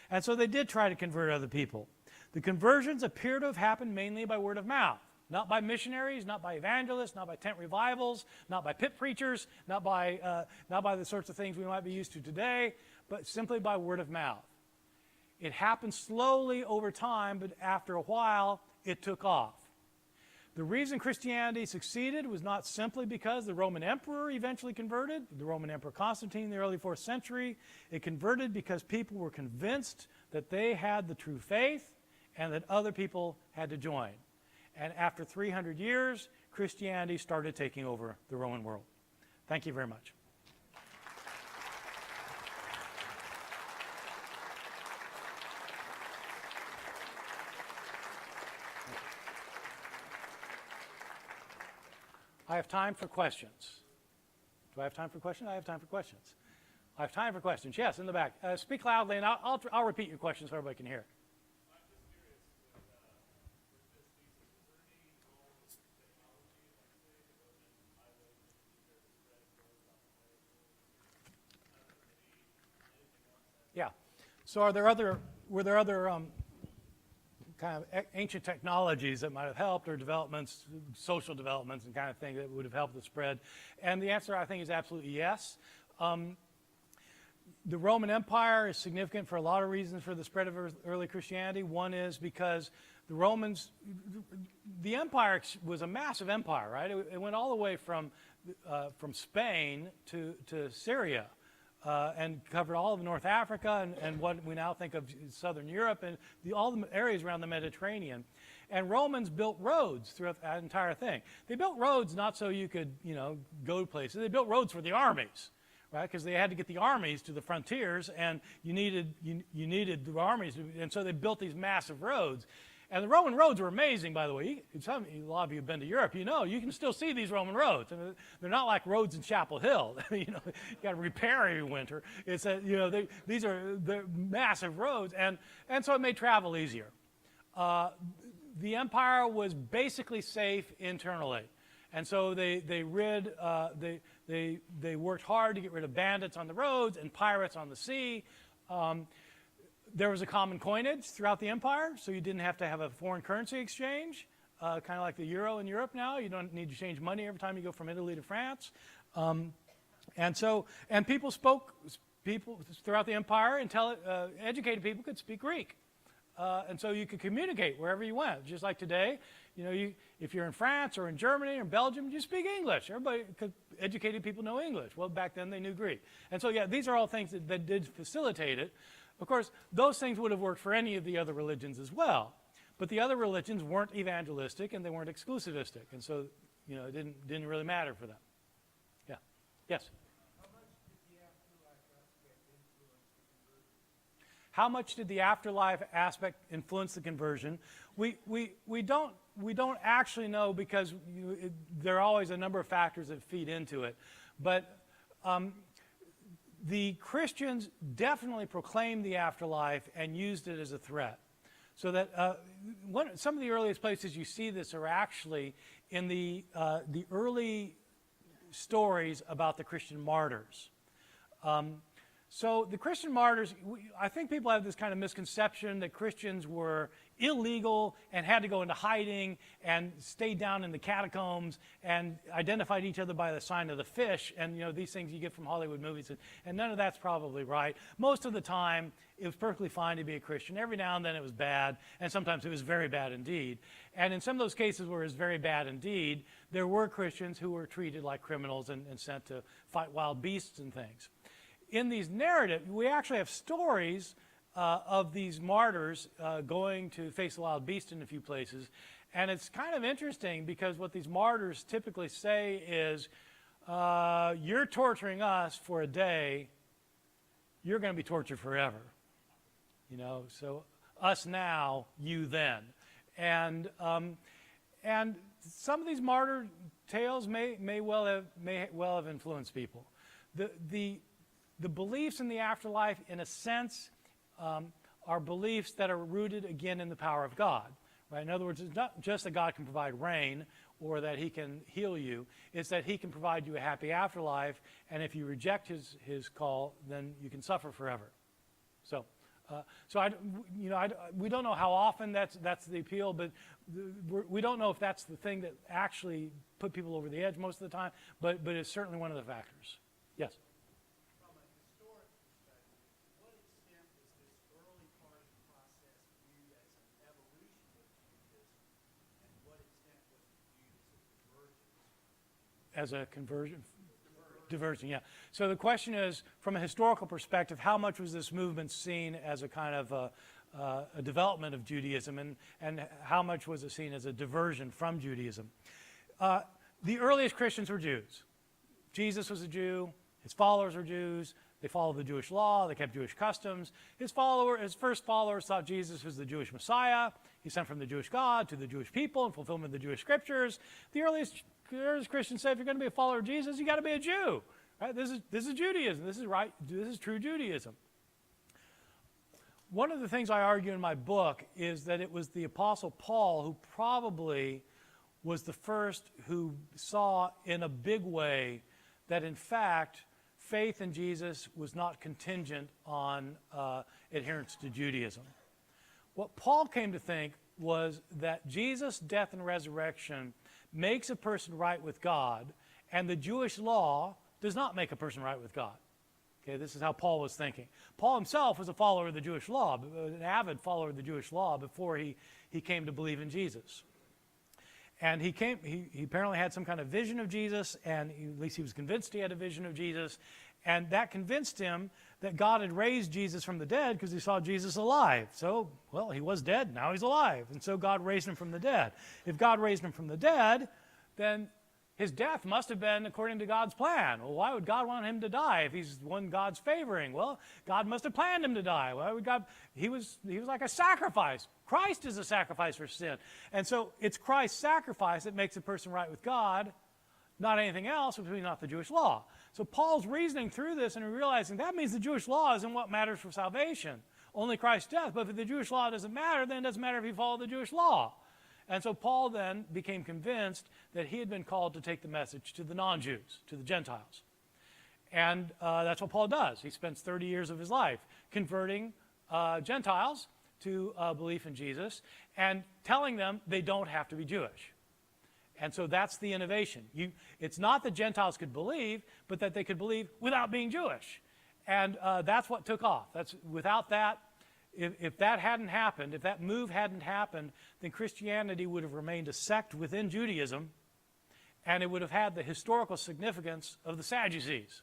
And so they did try to convert other people. The conversions appear to have happened mainly by word of mouth. Not by missionaries, not by evangelists, not by tent revivals, not by pit preachers, not by the sorts of things we might be used to today, but simply by word of mouth. It happened slowly over time, but after a while, it took off. The reason Christianity succeeded was not simply because the Roman emperor eventually converted, the Roman Emperor Constantine in the early 4th century. It converted because people were convinced that they had the true faith and that other people had to join. And after 300 years, Christianity started taking over the Roman world. Thank you very much. I have time for questions. Do I have time for questions? I have time for questions. I have time for questions. Yes, in the back. Speak loudly, and I'll repeat your question so everybody can hear. Yeah. So were there other kind of ancient technologies that might have helped, or developments, social developments and kind of thing that would have helped the spread? And the answer, I think, is absolutely yes. The Roman Empire is significant for a lot of reasons for the spread of early Christianity. One is because the Romans, the empire was a massive empire, right? It went all the way from Spain to Syria. And covered all of North Africa and what we now think of as Southern Europe and all the areas around the Mediterranean. And Romans built roads throughout that entire thing. They built roads not so you could, go places. They built roads for the armies, right? Because they had to get the armies to the frontiers, and you needed the armies, and so they built these massive roads. And the Roman roads were amazing, by the way. A lot of you have been to Europe. You can still see these Roman roads. I mean, they're not like roads in Chapel Hill. You got to repair every winter. It's these are massive roads, and so it made travel easier. The empire was basically safe internally, and so they worked hard to get rid of bandits on the roads and pirates on the sea. There was a common coinage throughout the empire, so you didn't have to have a foreign currency exchange, kind of like the euro in Europe now. You don't need to change money every time you go from Italy to France. And people throughout the empire, educated people could speak Greek. And so you could communicate wherever you went. Just like today, if you're in France or in Germany or Belgium, you speak English. Educated people know English. Well, back then they knew Greek. And so, yeah, these are all things that did facilitate it. Of course, those things would have worked for any of the other religions as well. But the other religions weren't evangelistic and they weren't exclusivistic. And so, it didn't really matter for them. Yeah. Yes? How much did the afterlife aspect influence the conversion? We don't actually know, because there are always a number of factors that feed into it. But the Christians definitely proclaimed the afterlife and used it as a threat. So that some of the earliest places you see this are actually in the early stories about the Christian martyrs. So the Christian martyrs, I think people have this kind of misconception that Christians were illegal and had to go into hiding and stay down in the catacombs and identified each other by the sign of the fish, and these things you get from Hollywood movies, and none of that's probably right. Most of the time it was perfectly fine to be a Christian. Every now and then it was bad, and sometimes it was very bad indeed. And in some of those cases where it was very bad indeed, there were Christians who were treated like criminals and sent to fight wild beasts and things. In these narratives, we actually have stories of these martyrs going to face the wild beast in a few places. And it's kind of interesting, because what these martyrs typically say is, you're torturing us for a day, you're going to be tortured forever. So us now, you then. And some of these martyr tales may well have influenced people. The beliefs in the afterlife, in a sense, are beliefs that are rooted, again, in the power of God. Right? In other words, it's not just that God can provide rain or that he can heal you. It's that he can provide you a happy afterlife, and if you reject his call, then you can suffer forever. So we don't know how often that's the appeal, but we don't know if that's the thing that actually put people over the edge most of the time, but it's certainly one of the factors. Yes? As a conversion? Diversion, yeah. So the question is, from a historical perspective, how much was this movement seen as a kind of a development of Judaism, and how much was it seen as a diversion from Judaism? The earliest Christians were Jews. Jesus was a Jew. His followers were Jews. They followed the Jewish law. They kept Jewish customs. His first followers thought Jesus was the Jewish Messiah. He sent from the Jewish God to the Jewish people in fulfillment of the Jewish scriptures. The earliest Christians say if you're going to be a follower of Jesus, you got to be a Jew. Right? This is Judaism. This is right. This is true Judaism. One of the things I argue in my book is that it was the Apostle Paul who probably was the first who saw in a big way that, in fact, faith in Jesus was not contingent on adherence to Judaism. What Paul came to think was that Jesus' death and resurrection makes a person right with God, and the Jewish law does not make a person right with God. Okay, this is how Paul was thinking. Paul himself was a follower of the Jewish law, an avid follower of the Jewish law before he came to believe in Jesus. And he apparently had some kind of vision of Jesus, and at least he was convinced he had a vision of Jesus, and that convinced him that God had raised Jesus from the dead because he saw Jesus alive. So, well, he was dead, now he's alive, and so God raised him from the dead. If God raised him from the dead, then his death must have been according to God's plan. Well, why would God want him to die if he's one God's favoring? Well, God must have planned him to die. Why would God? He was like a sacrifice. Christ is a sacrifice for sin. And so it's Christ's sacrifice that makes a person right with God, not anything else, which means not the Jewish law. So Paul's reasoning through this and realizing that means the Jewish law isn't what matters for salvation, only Christ's death. But if the Jewish law doesn't matter, then it doesn't matter if you follow the Jewish law. And so Paul then became convinced that he had been called to take the message to the non-Jews, to the Gentiles. And that's what Paul does. He spends 30 years of his life converting Gentiles to belief in Jesus and telling them they don't have to be Jewish. And so that's the innovation. It's not that Gentiles could believe, but that they could believe without being Jewish. And that's what took off. Without that, if that hadn't happened, if that move hadn't happened, then Christianity would have remained a sect within Judaism, and it would have had the historical significance of the Sadducees,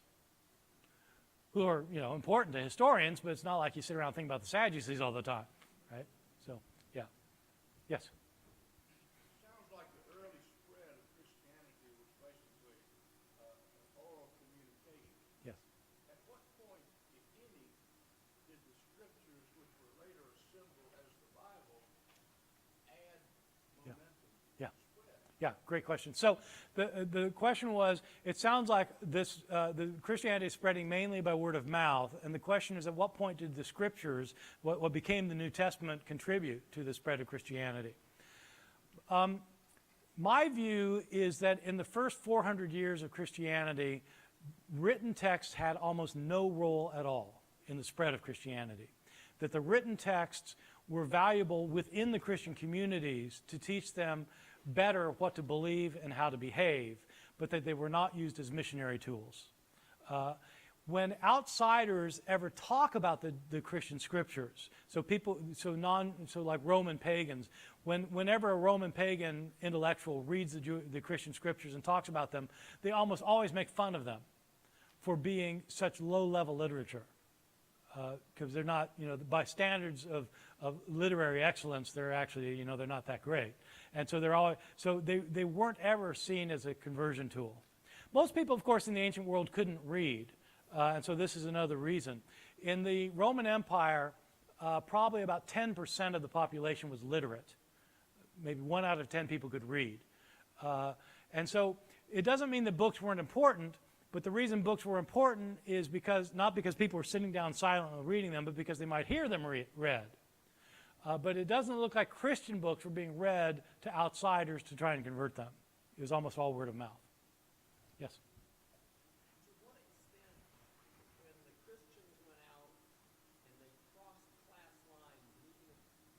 who are, important to historians, but it's not like you sit around thinking about the Sadducees all the time, right? So, yeah. Yes? Sounds like the early spread of Christianity was basically oral communication. Yes. At what point, if any, did the scriptures, which were later assembled as the Bible, add momentum Yeah. to the spread? Yeah, great question. So the question was, it sounds like the Christianity is spreading mainly by word of mouth, and the question is, at what point did the scriptures, what became the New Testament, contribute to the spread of Christianity? My view is that in the first 400 years of Christianity, written texts had almost no role at all in the spread of Christianity. That the written texts were valuable within the Christian communities to teach them better what to believe and how to behave, but that they were not used as missionary tools. When outsiders ever talk about the Christian scriptures, so like Roman pagans, whenever a Roman pagan intellectual reads the Christian scriptures and talks about them, they almost always make fun of them for being such low-level literature. Because they're not, by standards of literary excellence, they're actually, they're not that great. And so they weren't ever seen as a conversion tool. Most people, of course, in the ancient world couldn't read, and so this is another reason. In the Roman Empire, probably about 10% of the population was literate. Maybe 1 out of 10 people could read. And so it doesn't mean that books weren't important, but the reason books were important is not because people were sitting down silently reading them, but because they might hear them read. But it doesn't look like Christian books were being read to outsiders to try and convert them. It was almost all word of mouth. Yes? To what extent, when the Christians went out and they crossed class lines, and even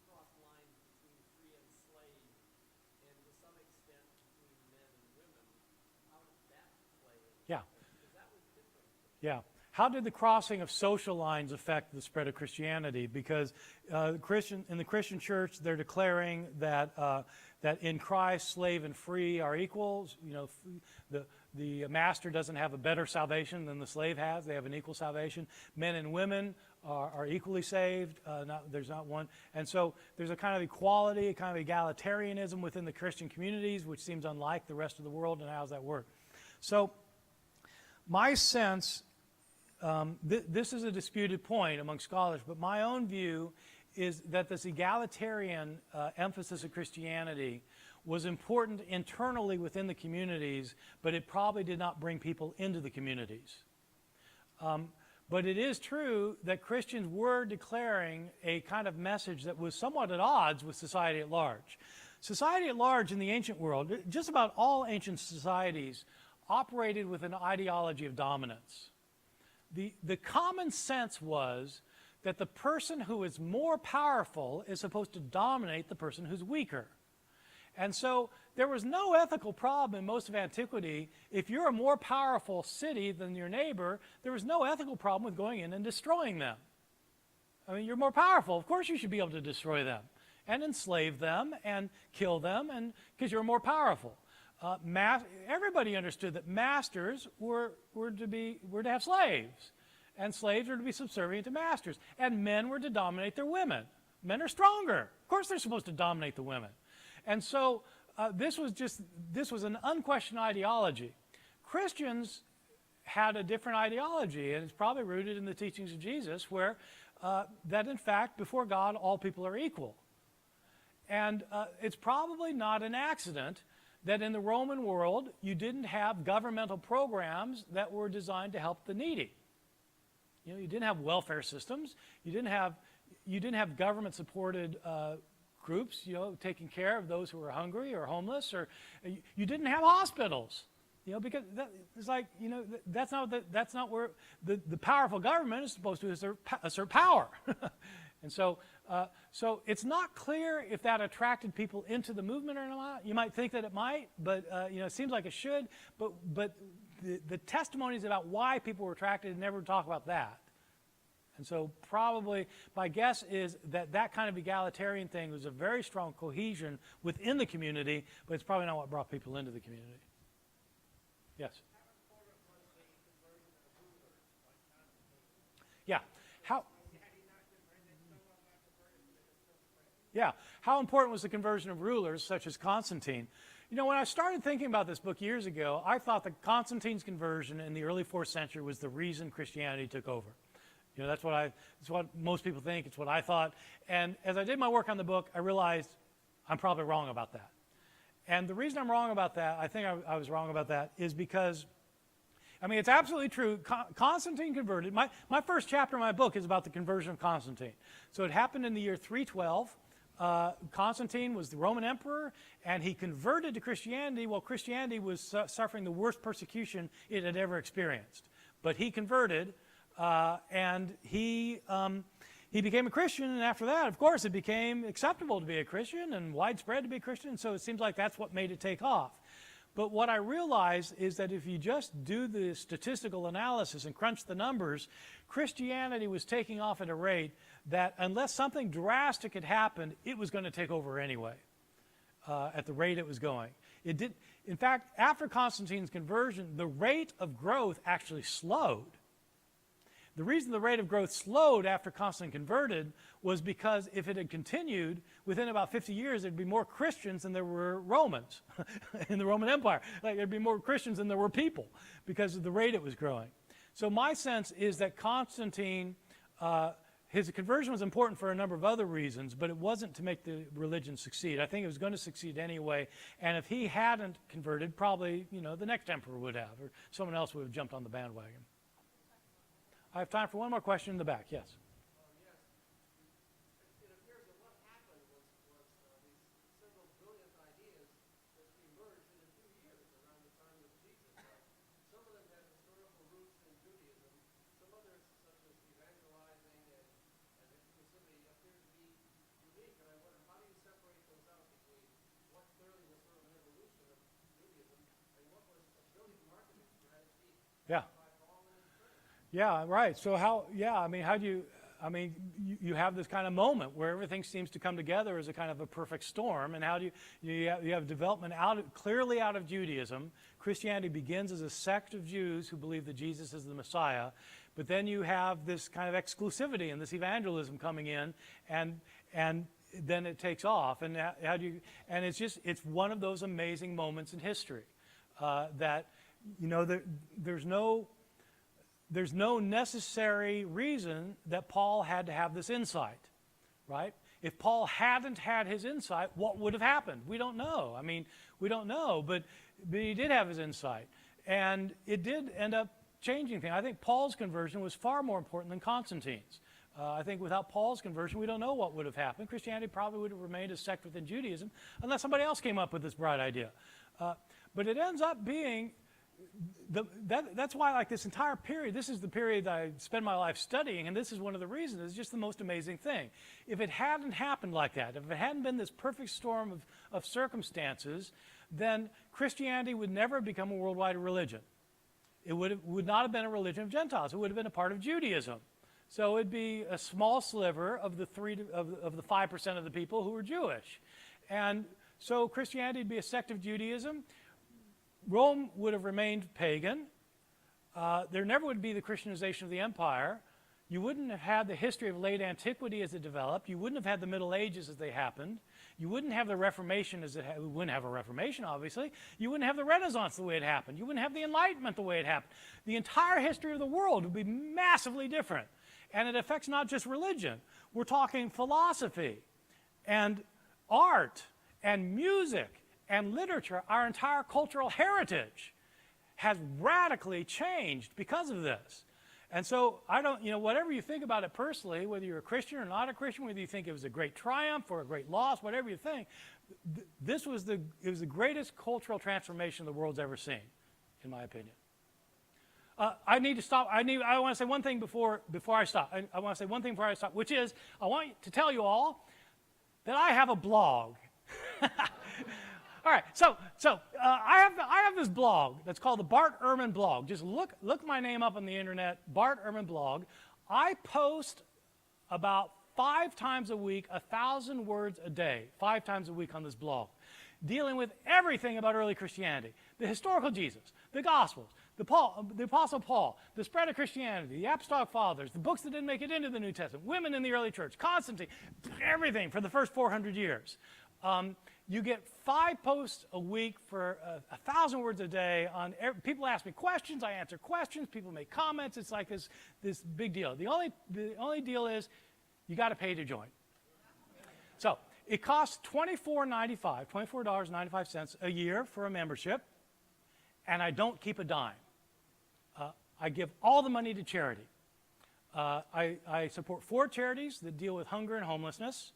crossed lines between free and slave, and to some extent between men and women, how did that play in? Yeah. Because that was different. Yeah. How did the crossing of social lines affect the spread of Christianity? Because in the Christian church, they're declaring that in Christ, slave and free are equals. The master doesn't have a better salvation than the slave has. They have an equal salvation. Men and women are equally saved. There's not one. And so there's a kind of equality, a kind of egalitarianism within the Christian communities, which seems unlike the rest of the world. And how does that work? So my sense, this is a disputed point among scholars, but my own view is that this egalitarian emphasis of Christianity was important internally within the communities, but it probably did not bring people into the communities. But it is true that Christians were declaring a kind of message that was somewhat at odds with society at large. Society at large in the ancient world, just about all ancient societies, operated with an ideology of dominance. The common sense was that the person who is more powerful is supposed to dominate the person who's weaker. And so there was no ethical problem in most of antiquity. If you're a more powerful city than your neighbor, there was no ethical problem with going in and destroying them. I mean, you're more powerful. Of course you should be able to destroy them and enslave them and kill them, and because you're more powerful. Everybody understood that masters were to have slaves, and slaves were to be subservient to masters, and men were to dominate their women. Men are stronger. Of course they're supposed to dominate the women. And so this was an unquestioned ideology. Christians had a different ideology, and it's probably rooted in the teachings of Jesus, where that in fact, before God, all people are equal. And it's probably not an accident that in the Roman world, you didn't have governmental programs that were designed to help the needy. You know, you didn't have welfare systems. You didn't have government-supported groups, you know, taking care of those who were hungry or homeless, or you didn't have hospitals, you know, because it's like, you know, that's not where the powerful government is supposed to assert power. And so it's not clear if that attracted people into the movement or not. You might think that it might, but you know, it seems like it should. But the testimonies about why people were attracted never talk about that. And so probably my guess is that that kind of egalitarian thing was a very strong cohesion within the community, but it's probably not what brought people into the community. Yes? Yeah. How important was the conversion of rulers such as Constantine? You know, when I started thinking about this book years ago, I thought that Constantine's conversion in the early 4th century was the reason Christianity took over. You know, that's what most people think. It's what I thought. And as I did my work on the book, I realized I'm probably wrong about that. And the reason I'm wrong about that, I think I was wrong about that, is because, I mean, it's absolutely true. Constantine converted. My first chapter of my book is about the conversion of Constantine. So it happened in the year 312. Constantine was the Roman emperor, and he converted to Christianity while Christianity was suffering the worst persecution it had ever experienced. But he converted, and he became a Christian, and after that, of course, it became acceptable to be a Christian and widespread to be a Christian, so it seems like that's what made it take off. But what I realized is that if you just do the statistical analysis and crunch the numbers, Christianity was taking off at a rate that unless something drastic had happened, it was going to take over anyway, at the rate it was going. It did. In fact, after Constantine's conversion, the rate of growth actually slowed. The reason the rate of growth slowed after Constantine converted was because if it had continued, within about 50 years, there'd be more Christians than there were Romans in the Roman Empire. Like, there'd be more Christians than there were people because of the rate it was growing. So my sense is that Constantine, his conversion was important for a number of other reasons, but it wasn't to make the religion succeed. I think it was going to succeed anyway, and if he hadn't converted, probably, you know, the next emperor would have, or someone else would have jumped on the bandwagon. I have time for one more question in the back. Yes? Yes. It appears that what happened was these several brilliant ideas that emerged in a few years around the time of Jesus. Some of them had historical roots in Judaism. Some others, such as evangelizing and exclusivity, appear to be unique. And I wonder, how do you separate those out between what clearly was sort of an evolution of Judaism and what was a brilliant marketing strategy? Yeah. Yeah, right. So you have this kind of moment where everything seems to come together as a kind of a perfect storm, and how do you have development clearly out of Judaism. Christianity begins as a sect of Jews who believe that Jesus is the Messiah, but then you have this kind of exclusivity and this evangelism coming in, and then it takes off. And it's one of those amazing moments in history that, you know, there's no necessary reason that Paul had to have this insight, right? If Paul hadn't had his insight, what would have happened? We don't know. I mean, we don't know, but he did have his insight. And it did end up changing things. I think Paul's conversion was far more important than Constantine's. I think without Paul's conversion, we don't know what would have happened. Christianity probably would have remained a sect within Judaism unless somebody else came up with this bright idea. But it ends up being, that's why like this entire period, this is the period that I spend my life studying, and this is one of the reasons. It's just the most amazing thing. If it hadn't happened like that, if it hadn't been this perfect storm of circumstances, then Christianity would never have become a worldwide religion. It would not have been a religion of Gentiles. It would have been a part of Judaism. So it'd be a small sliver of the 5% of the people who were Jewish. And so Christianity would be a sect of Judaism. Rome would have remained pagan. There never would be the Christianization of the empire. You wouldn't have had the history of late antiquity as it developed. You wouldn't have had the Middle Ages as they happened. You wouldn't have the Reformation as we wouldn't have a Reformation, obviously. You wouldn't have the Renaissance the way it happened. You wouldn't have the Enlightenment the way it happened. The entire history of the world would be massively different. And it affects not just religion. We're talking philosophy and art and music and literature. Our entire cultural heritage has radically changed because of this. And so I don't, whatever you think about it personally, whether you're a Christian or not a Christian, whether you think it was a great triumph or a great loss, whatever you think, it was the greatest cultural transformation the world's ever seen, in my opinion. I need to stop. I want to say one thing before I stop. I want to say one thing before I stop, which is I want to tell you all that I have a blog. All right, so I have this blog that's called the Bart Ehrman blog. Just look my name up on the internet, Bart Ehrman blog. I post about 5 times a week, 1,000 words a day, 5 times a week on this blog, dealing with everything about early Christianity, the historical Jesus, the Gospels, the Apostle Paul, the spread of Christianity, the Apostolic Fathers, the books that didn't make it into the New Testament, women in the early church, Constantine, everything for the first 400 years. You get 5 posts a week for 1,000 words a day. People ask me questions, I answer questions, people make comments. It's like this big deal. The only deal is you got to pay to join. So it costs $24.95 a year for a membership, and I don't keep a dime. I give all the money to charity. I support 4 charities that deal with hunger and homelessness.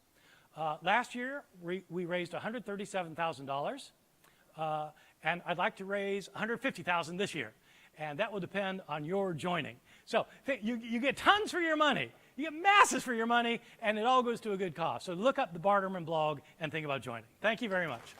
Last year, we raised $137,000, and I'd like to raise $150,000 this year, and that will depend on your joining. So you get tons for your money. You get masses for your money, and it all goes to a good cause. So look up the Bart Ehrman blog and think about joining. Thank you very much.